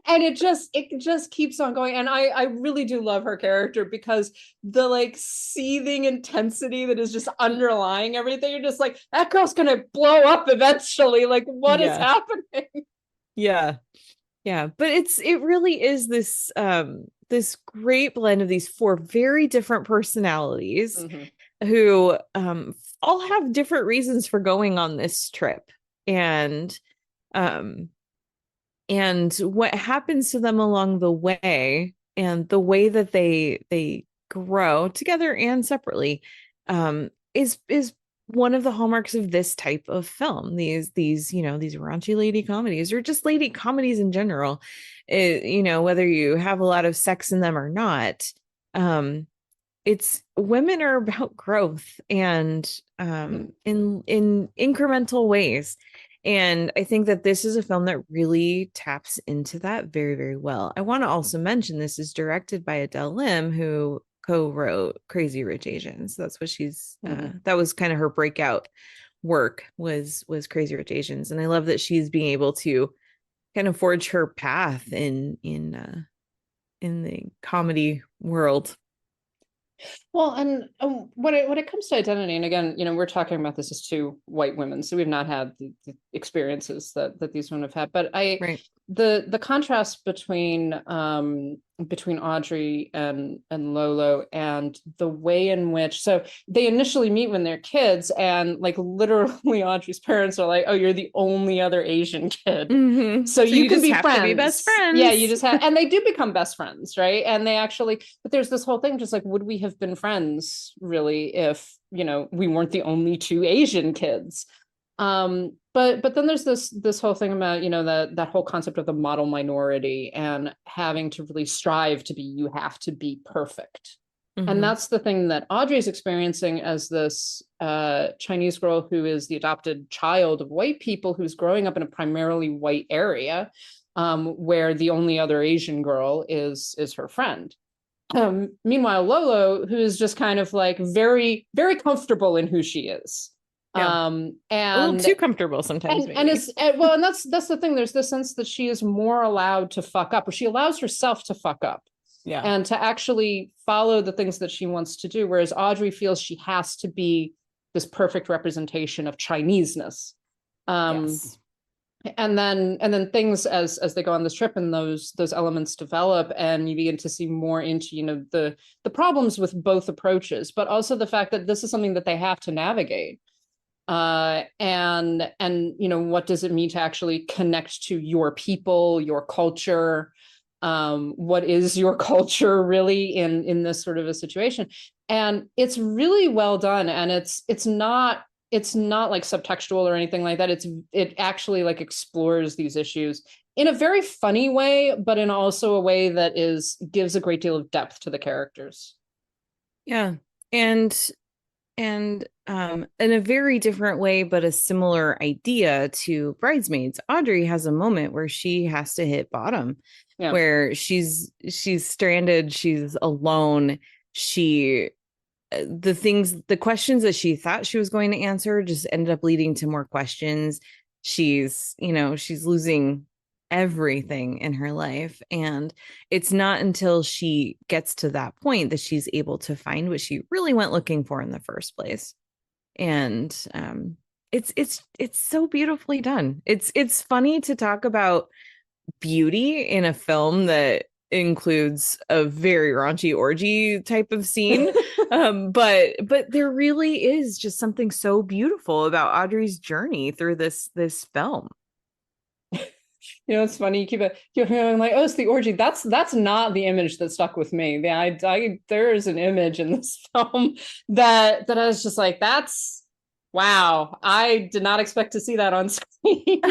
And it just keeps on going. And I really do love her character, because the like seething intensity that is just underlying everything, you're just like, that girl's gonna blow up eventually. Like, what is happening? But it really is this this great blend of these four very different personalities who all have different reasons for going on this trip, and what happens to them along the way, and the way that they grow together and separately is one of the hallmarks of this type of film. These you know, these raunchy lady comedies, or just lady comedies in general, you know, whether you have a lot of sex in them or not, it's women are about growth and in incremental ways. And I think that this is a film that really taps into that very, very well. I want to also mention this is directed by Adele Lim, who co-wrote Crazy Rich Asians. That's what she's that was kind of her breakout work, was Crazy Rich Asians. And I love that she's being able to kind of forge her path in the comedy world. Well, and when it comes to identity, and again, you know, we're talking about this as two white women, so we've not had the experiences that these women have had. But the contrast between between Audrey and Lolo, and the way in which, so they initially meet when they're kids, and like literally Audrey's parents are like, oh, you're the only other Asian kid, so you can just be have friends. to be best friends. Yeah, you just have, and they do become best friends, right? And they actually, but there's this whole thing, just like, would we have been friends really if, you know, we weren't the only two Asian kids? But then there's this whole thing about, you know, that whole concept of the model minority and having to really strive to be, you have to be perfect. And that's the thing that Audrey's experiencing as this Chinese girl who is the adopted child of white people, who's growing up in a primarily white area, where the only other Asian girl is her friend. Meanwhile, Lolo, who is just kind of like very, very comfortable in who she is. Yeah. And a little too comfortable sometimes. and it's well, and that's the thing. There's this sense that she is more allowed to fuck up, or she allows herself to fuck up, and to actually follow the things that she wants to do. Whereas Audrey feels she has to be this perfect representation of Chineseness. Yes. And then things as they go on this trip, and those elements develop, and you begin to see more into, you know, the problems with both approaches, but also the fact that this is something that they have to navigate. And you know, what does it mean to actually connect to your people, your culture? What is your culture really in this sort of a situation? And it's really well done, and it's not like subtextual or anything like that. It actually like explores these issues in a very funny way, but in also a way that gives a great deal of depth to the characters. Yeah. And in a very different way, but a similar idea to Bridesmaids, Audrey has a moment where she has to hit bottom, where she's stranded, she's alone. The questions that she thought she was going to answer just ended up leading to more questions. She's losing everything in her life, and it's not until she gets to that point that she's able to find what she really went looking for in the first place. And it's so beautifully done. It's funny to talk about beauty in a film that includes a very raunchy orgy type of scene. But there really is just something so beautiful about Audrey's journey through this film. You know, it's funny. You keep hearing like, oh, it's the orgy. That's not the image that stuck with me. There is an image in this film that I was just like, that's wow. I did not expect to see that on screen.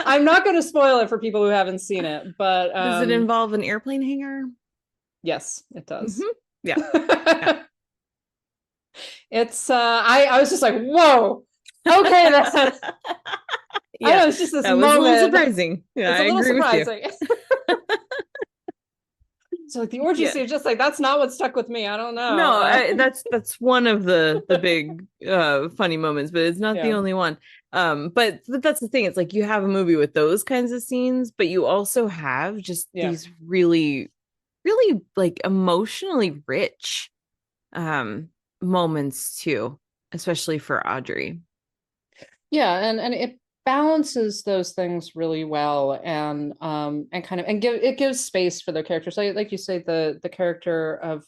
I'm not going to spoil it for people who haven't seen it, but does it involve an airplane hangar? Yes, it does. Yeah. Yeah. It's I was just like, whoa, okay, that's yeah, I know, it's just this that moment. Was a little surprising. Yeah, it's a little surprising. With you. So like the orgy scene, just like that's not what stuck with me. I don't know. No, that's one of the big funny moments, but it's not the only one. But that's the thing. It's like you have a movie with those kinds of scenes, but you also have just these really, really like emotionally rich moments too, especially for Audrey. Yeah, and it balances those things really well, and it gives space for their characters. Like you say, the character of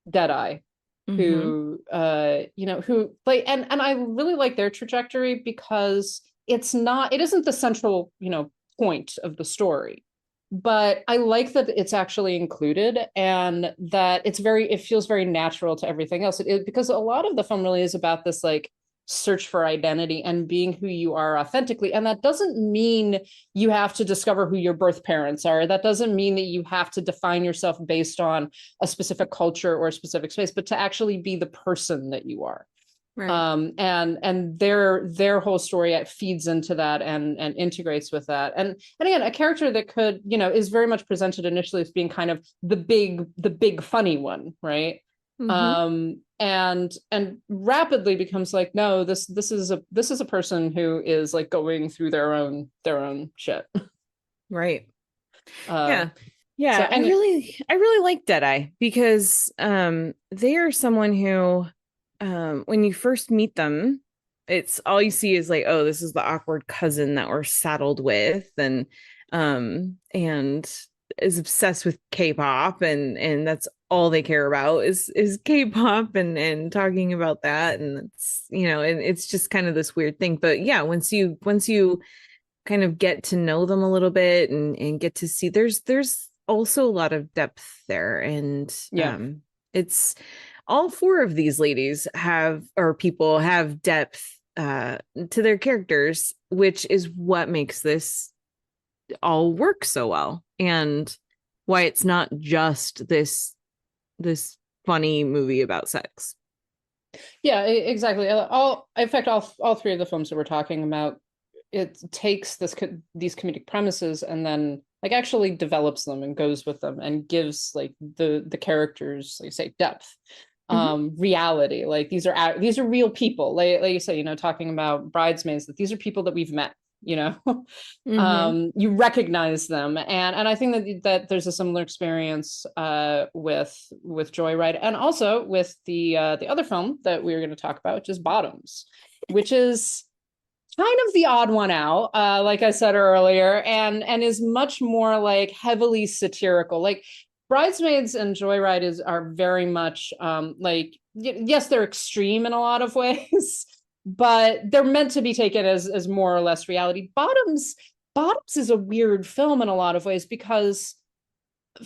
Deadeye, who who play, and I really like their trajectory, because it isn't the central, you know, point of the story, but I like that it's actually included, and that it feels very natural to everything else. Because a lot of the film really is about this like search for identity and being who you are authentically. And that doesn't mean you have to discover who your birth parents are. That doesn't mean that you have to define yourself based on a specific culture or a specific space, but to actually be the person that you are. Right. And their whole story feeds into that and integrates with that. And again, a character that could, you know, is very much presented initially as being kind of the big funny one, right? And rapidly becomes like, no, this is a person who is like going through their own shit. Right. Yeah. So, I really like Deadeye, because they are someone who when you first meet them, it's all you see is like, oh, this is the awkward cousin that we're saddled with, and is obsessed with K-pop, and that's all they care about is K-pop and talking about that, and it's, you know, and it's just kind of this weird thing. But yeah, once you kind of get to know them a little bit and get to see, there's also a lot of depth there. And it's all four of these ladies people have depth to their characters, which is what makes this all work so well, and why it's not just this funny movie about sex. Yeah, exactly. In fact, all three of the films that we're talking about, it takes these comedic premises and then like actually develops them and goes with them and gives like the characters, like say, depth, reality. Like these are real people. Like you say, you know, talking about Bridesmaids, that these are people that we've met. You know, you recognize them, and I think that there's a similar experience with Joyride, and also with the other film that we were going to talk about, which is Bottoms, which is kind of the odd one out, like I said earlier, and is much more like heavily satirical. Like Bridesmaids and Joyride are very much like, yes, they're extreme in a lot of ways, but they're meant to be taken as more or less reality. Bottoms is a weird film in a lot of ways, because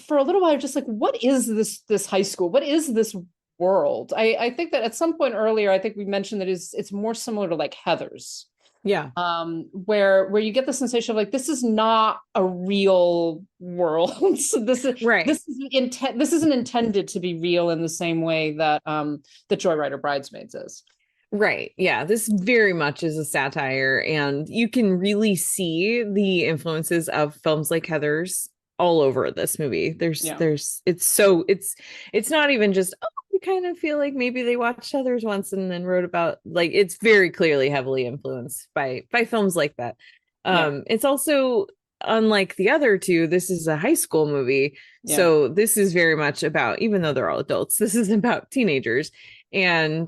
for a little while, just like, what is this high school? What is this world? I think that at some point earlier, I think we mentioned that it's more similar to like Heathers. Yeah. Where you get the sensation of like, this is not a real world. So this isn't intended to be real in the same way that the Joyride or Bridesmaids is. Right. Yeah. This very much is a satire, and you can really see the influences of films like Heathers all over this movie. It's not even just, oh, you kind of feel like maybe they watched Heathers once and then wrote about, like, it's very clearly heavily influenced by films like that. It's also, unlike the other two, this is a high school movie. Yeah. So this is very much about, even though they're all adults, this is about teenagers. And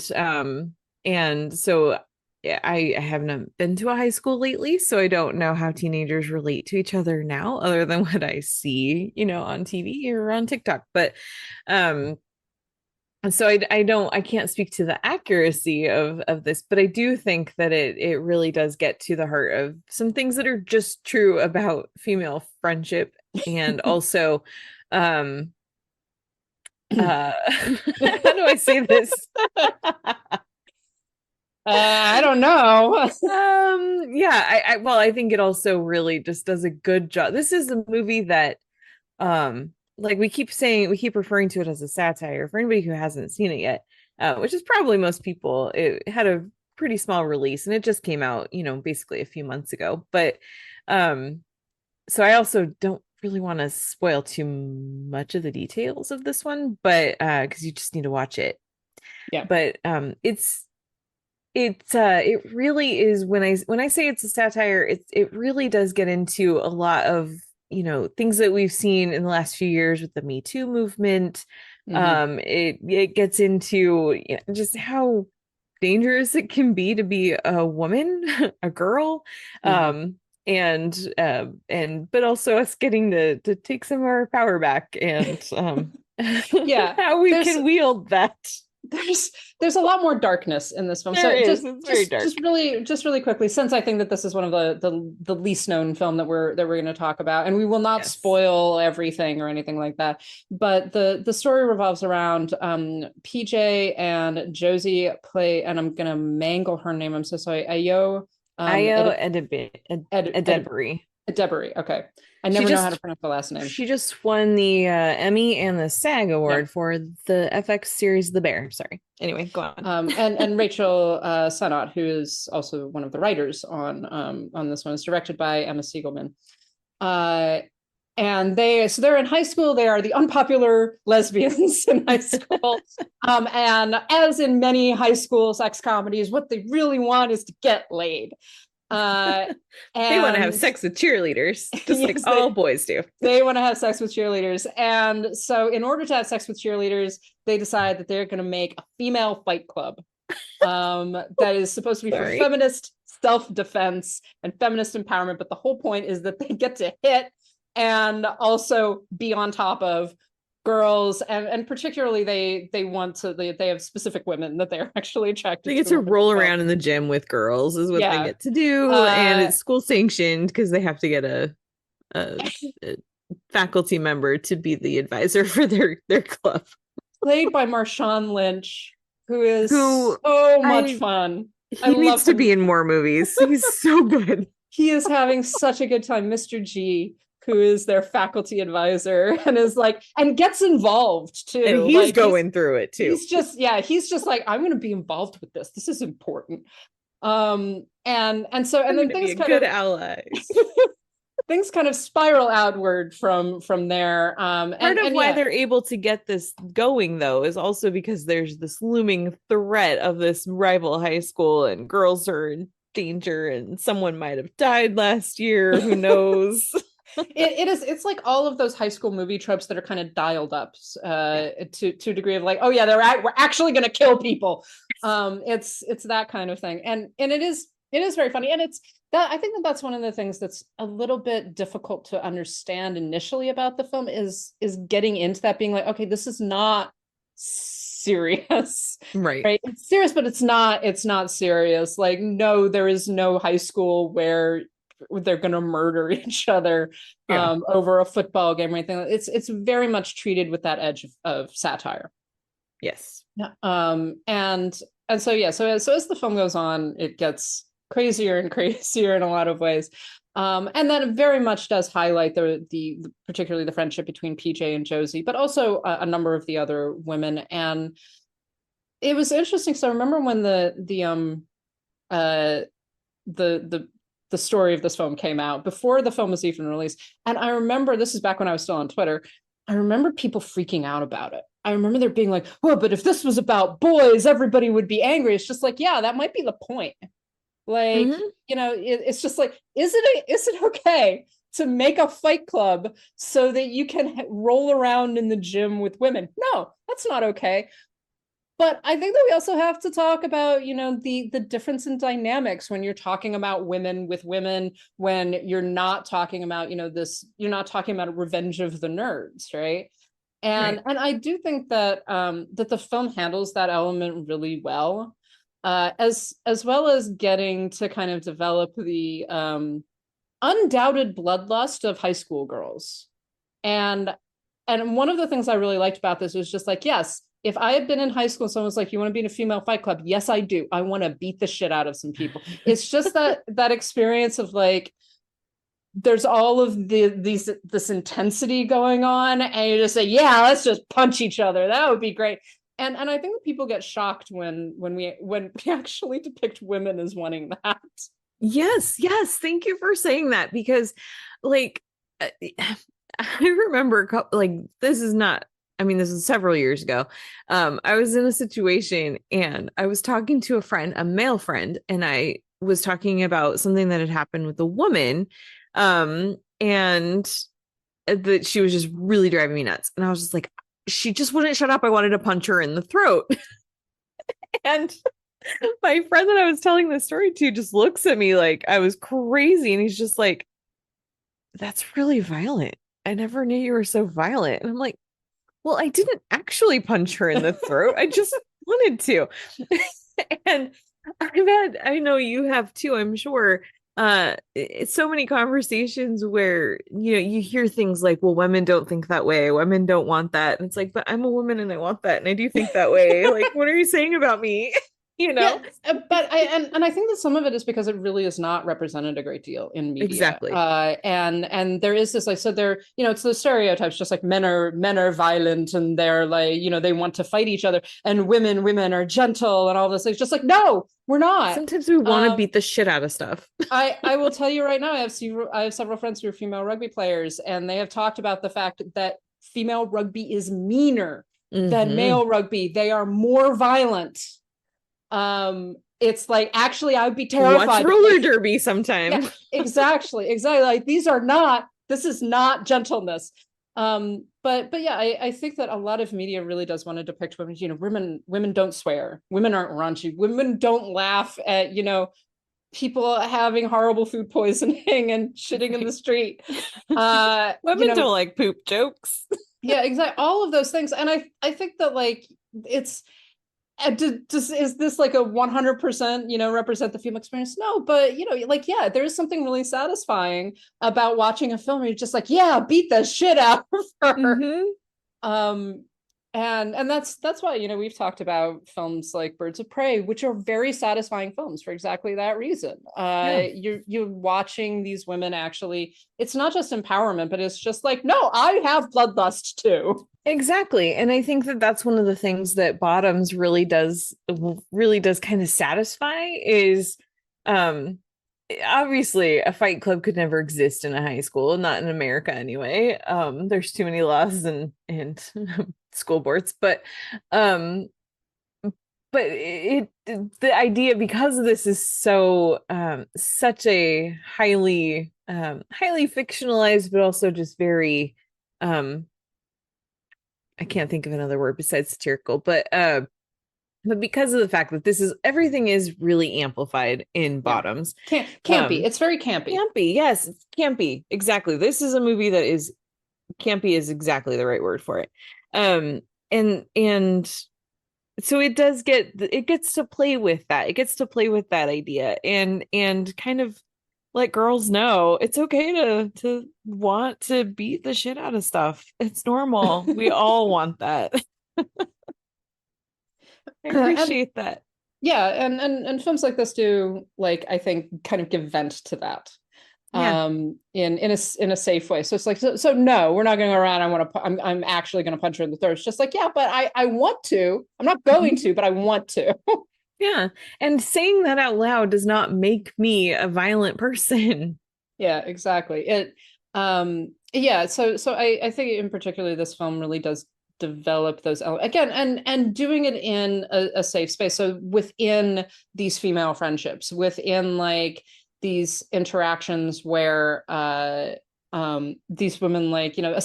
so I haven't been to a high school lately, so I don't know how teenagers relate to each other now, other than what I see, you know, on TV or on TikTok. But so I can't speak to the accuracy of this, but I do think that it really does get to the heart of some things that are just true about female friendship, and also how do I say this? I don't know. I think it also really just does a good job. This is a movie that like we keep referring to it as a satire. For anybody who hasn't seen it yet, which is probably most people, it had a pretty small release and it just came out, you know, basically a few months ago. But so I also don't really want to spoil too much of the details of this one, but because you just need to watch it. Yeah. But it really is, when I say it's a satire, it really does get into a lot of, you know, things that we've seen in the last few years with the Me Too movement. It gets into, you know, just how dangerous it can be to be a woman, a girl, but also us getting to take some of our power back, and how we can wield that. There's a lot more darkness in this film. It's very dark. Just really quickly, since I think that this is one of the least known film that we're going to talk about, and we will not spoil everything or anything like that. But the story revolves around PJ and Josie play, and I'm gonna mangle her name. I'm so sorry. Ayo Edebiri. Okay. I never know how to pronounce the last name. She just won the Emmy and the SAG award for the FX series The Bear. Sorry. Anyway, go on. And Rachel Sennott, who is also one of the writers on this one, is directed by Emma Siegelman. And they're in high school. They are the unpopular lesbians in high school. And as in many high school sex comedies, what they really want is to get laid. And they want to have sex with cheerleaders, just like all boys do. They want to have sex with cheerleaders, and so in order to have sex with cheerleaders, they decide that they're going to make a female fight club that is supposed to be for feminist self-defense and feminist empowerment. But the whole point is that they get to hit and also be on top of girls, and particularly they have specific women that they're actually attracted They get to. to roll around in the gym with girls is what they get to do, and it's school sanctioned because they have to get a faculty member to be the advisor for their club. Played by Marshawn Lynch, who is so much fun. He needs to be in more movies. He's so good. He is having such a good time. Mr. G, who is their faculty advisor, and is like, and gets involved too. And he's going through it too. He's just like, I'm going to be involved with this. This is important. And then things kind of allies. Things kind of spiral outward from there. Part of why they're able to get this going, though, is also because there's this looming threat of this rival high school, and girls are in danger, and someone might have died last year. Who knows? It's like all of those high school movie tropes that are kind of dialed up to a degree of like, oh yeah, we're actually going to kill people. It's that kind of thing, and it is very funny, and I think that's one of the things that's a little bit difficult to understand initially about the film is getting into that, being like, okay, this is not serious, right? It's serious, but it's not serious. Like, no, there is no high school where they're going to murder each other over a football game or anything. It's very much treated with that edge of satire. Yes. And so as the film goes on, it gets crazier and crazier in a lot of ways. And then it very much does highlight the particularly the friendship between PJ and Josie, but also a number of the other women. And it was interesting. So I remember when the story of this film came out, before the film was even released. And I remember, this is back when I was still on Twitter, I remember people freaking out about it. I remember there being like, well, but if this was about boys, everybody would be angry. It's just like, yeah, that might be the point. Like, it's just like, is it okay to make a fight club so that you can roll around in the gym with women? No, that's not okay. But I think that we also have to talk about, the difference in dynamics when you're talking about women with women, when you're not talking about, you're not talking about a revenge of the nerds, right? And I do think that that the film handles that element really well. As well as getting to kind of develop the undoubted bloodlust of high school girls. And one of the things I really liked about this was just like, yes, if I had been in high school and someone was like, you want to be in a female fight club? Yes, I do. I want to beat the shit out of some people. It's just that experience of like, there's all of this intensity going on, and you just say, yeah, let's just punch each other. That would be great. And I think that people get shocked when we actually depict women as wanting that. Yes. Thank you for saying that, because like I remember this is several years ago. I was in a situation and I was talking to a friend, a male friend, and I was talking about something that had happened with a woman. And that she was just really driving me nuts. And I was just like, she just wouldn't shut up. I wanted to punch her in the throat. And my friend that I was telling this story to just looks at me like I was crazy. And he's just like, that's really violent. I never knew you were so violent. And I'm like, well, I didn't actually punch her in the throat. I just wanted to. And I know you have too, I'm sure. It's so many conversations where you hear things like, well, women don't think that way, women don't want that, and it's like, but I'm a woman and I want that, and I do think that way. Like, what are you saying about me? But I think that some of it is because it really is not represented a great deal in media. Exactly. And there is this, like, so there, it's the stereotypes, just like men are violent and they're like, they want to fight each other, and women are gentle and all this. It's just like, no, we're not. Sometimes we want to beat the shit out of stuff. I will tell you right now, I have several friends who are female rugby players, and they have talked about the fact that female rugby is meaner than male rugby. They are more violent. It's like, actually, I would be terrified. Watch roller derby sometime. Yeah, exactly. Like, this is not gentleness. But yeah, I think that a lot of media really does want to depict women. Women don't swear. Women aren't raunchy. Women don't laugh at, people having horrible food poisoning and shitting in the street. Women don't like poop jokes. Yeah, exactly. All of those things. And I think that like it's is this like a 100% represent the female experience? No, but like, yeah, there's something really satisfying about watching a film where you're just like, yeah, beat the shit out of her. And that's why we've talked about films like Birds of Prey, which are very satisfying films for exactly that reason. You're watching these women actually, it's not just empowerment, but it's just like, no, I have bloodlust too. Exactly. And I think that that's one of the things that Bottoms really does kind of satisfy is obviously a fight club could never exist in a high school, not in America anyway. There's too many laws and school boards, but the idea, because this is so such a highly fictionalized, but also just very I can't think of another word besides satirical, but because of the fact that everything is really amplified in Bottoms. Campy. It's very campy. Campy, yes, it's campy. Exactly. This is a movie that is campy is exactly the right word for it. And so it gets to play with that. It gets to play with that idea and kind of let girls know it's okay to want to beat the shit out of stuff. It's normal. We all want that. I appreciate that. Yeah, and films like this do, like, I think, kind of give vent to that. In a safe way. So it's like, so no, we're not going to go around. I'm actually going to punch her in the throat. It's just like, yeah, but I want to. I'm not going to, but I want to. Yeah. And saying that out loud does not make me a violent person. Yeah, exactly. So I think in particular this film really does develop those again and doing it in a safe space. So within these female friendships, within like these interactions where these women, like, a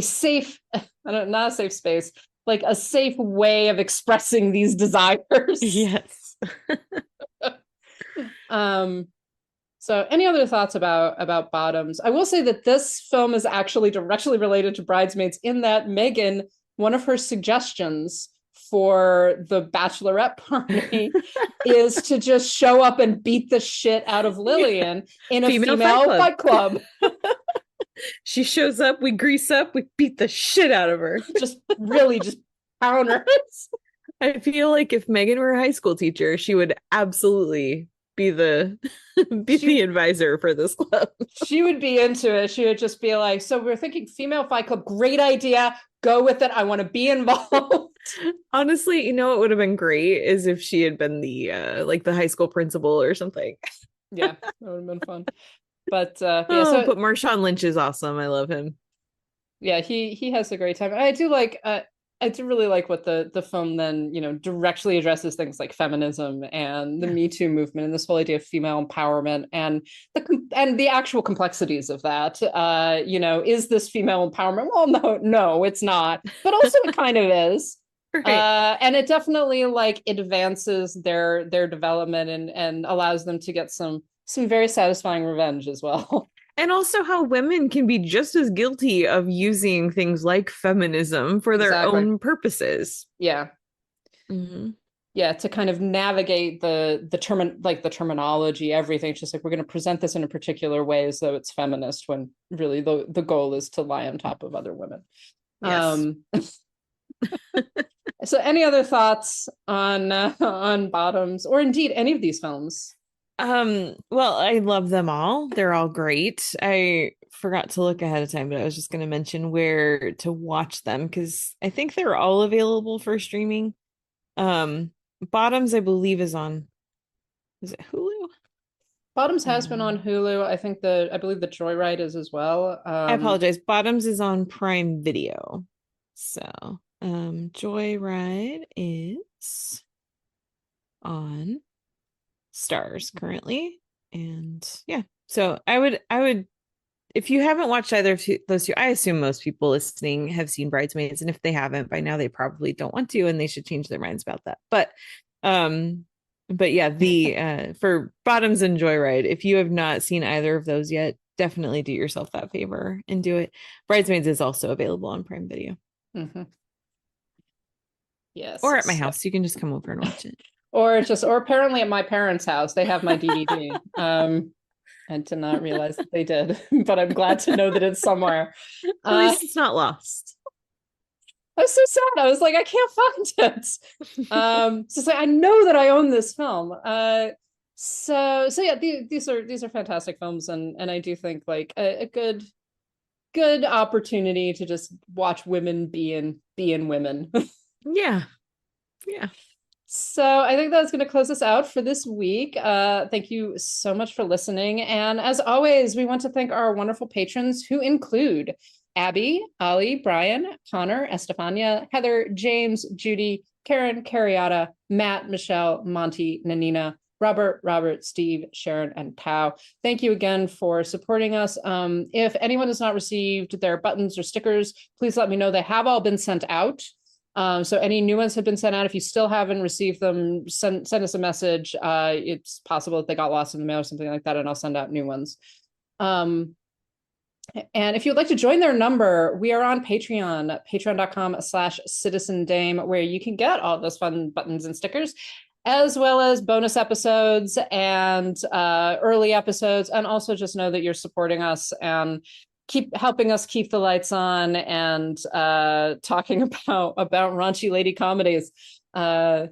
safe, not a safe space, like a safe way of expressing these desires. Yes. So any other thoughts about Bottoms? I will say that this film is actually directly related to Bridesmaids in that Megan, one of her suggestions for the bachelorette party is to just show up and beat the shit out of Lillian in a female fight club. She shows up, we grease up, we beat the shit out of her. Just pound her. I feel like if Megan were a high school teacher, she would absolutely be the advisor for this club. She would be into it. She would just be like, so we're thinking female fight club, great idea. Go with it. I want to be involved. Honestly, what would have been great is if she had been the the high school principal or something. Yeah, that would have been fun. But but Marshawn Lynch is awesome. I love him. Yeah, he has a great time. I do really like what the film then, directly addresses things like feminism and the Me Too movement and this whole idea of female empowerment and the actual complexities of that. Is this female empowerment? Well, no, it's not. But also it kind of is. Right. And it definitely advances their development and allows them to get some very satisfying revenge as well. And also how women can be just as guilty of using things like feminism for their own purposes. Yeah. Mm-hmm. Yeah, to kind of navigate the terminology, everything. It's just like, we're going to present this in a particular way as though it's feminist when really the goal is to lie on top of other women. Yes. So any other thoughts on Bottoms, or indeed any of these films? Well, I love them all. They're all great. I forgot to look ahead of time, but I was just going to mention where to watch them because I think they're all available for streaming. Bottoms, I believe, is it Hulu? Bottoms has been on Hulu. I believe the Joyride is as well. I apologize. Bottoms is on Prime Video. So, Joyride is on Stars currently, and yeah, so I would if you haven't watched either of those two, I assume most people listening have seen Bridesmaids, and if they haven't by now, they probably don't want to, and they should change their minds about that. But But yeah, the for Bottoms and Joyride, if you have not seen either of those yet, definitely do yourself that favor and do it. Bridesmaids is also available on Prime Video. Mm-hmm. Yes. Or at my house. You can just come over and watch it. Or apparently at my parents' house, they have my DVD. I did not realize that they did, but I'm glad to know that it's somewhere. At least it's not lost. I was so sad. I was like, I can't find it. So I know that I own this film. So yeah, these are fantastic films, and I do think like a good opportunity to just watch women being women. Yeah. So I think that's going to close us out for this week. Thank you so much for listening. And as always, we want to thank our wonderful patrons, who include Abby, Ali, Brian, Connor, Estefania, Heather, James, Judy, Karen, Carriata, Matt, Michelle, Monty, Nanina, Robert, Steve, Sharon, and Tao. Thank you again for supporting us. If anyone has not received their buttons or stickers, please let me know. They have all been sent out. So any new ones have been sent out. If you still haven't received them, send us a message. It's possible that they got lost in the mail or something like that, and I'll send out new ones. And if you'd like to join their number, we are on Patreon, patreon.com/citizendame, where you can get all those fun buttons and stickers, as well as bonus episodes and early episodes. And also just know that you're supporting us and keep helping us keep the lights on and talking about raunchy lady comedies. So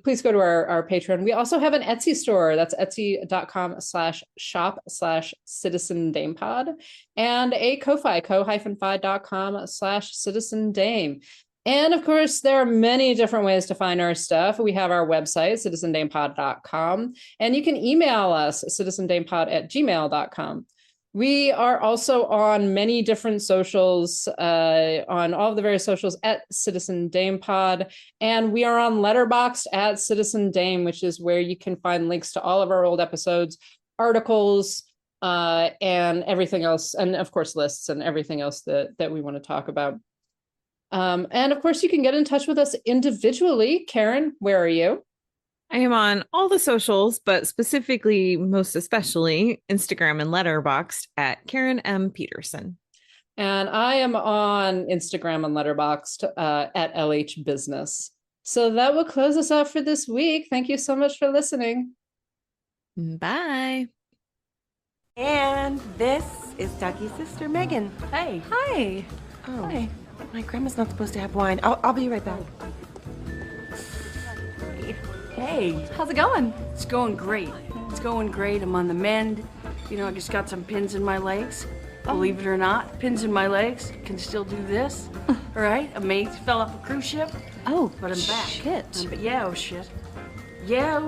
please go to our Patreon. We also have an Etsy store. That's etsy.com/shop/citizendamepod, and a Ko-Fi, ko-fi.com/citizendame. And of course, there are many different ways to find our stuff. We have our website, citizendamepod.com, and you can email us, citizendamepod@gmail.com. We are also on many different socials, on all of the various socials at Citizen Dame Pod, and we are on Letterboxd at Citizen Dame, which is where you can find links to all of our old episodes, articles, and everything else, and of course lists and everything else that we want to talk about. And of course, you can get in touch with us individually. Karen, where are you? I am on all the socials, but specifically, most especially, Instagram and Letterboxd at Karen M. Peterson. And I am on Instagram and Letterboxd at LH Business. So that will close us out for this week. Thank you so much for listening. Bye. And this is Dougie's sister, Megan. Hey. Hi. Oh, hi. My grandma's not supposed to have wine. I'll be right back. Hey, how's it going? It's going great. It's going great. I'm on the mend. You know, I just got some pins in my legs. Believe it or not, pins in my legs. Can still do this. All right? A mate fell off a cruise ship. Oh, but I'm back. Shit. Oh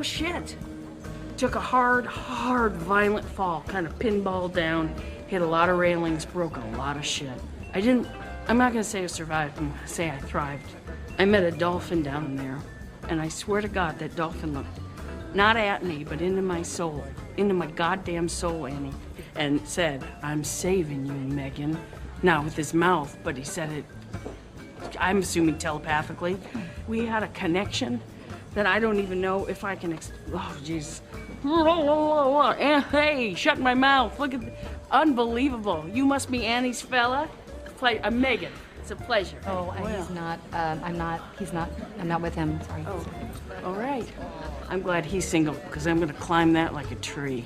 shit. Took a hard, violent fall. Kind of pinball down. Hit a lot of railings. Broke a lot of shit. I'm not gonna say I survived. I'm gonna say I thrived. I met a dolphin down there. And I swear to God, that dolphin looked not at me, but into my soul, into my goddamn soul, Annie, and said, "I'm saving you, Megan." Not with his mouth, but he said it, I'm assuming telepathically. We had a connection that I don't even know if I can, oh, jeez. Hey, shut my mouth. Look at, unbelievable. You must be Annie's fella. Megan. It's a pleasure. Oh, and he's not, I'm not with him, sorry. Oh, all right. I'm glad he's single, because I'm gonna climb that like a tree.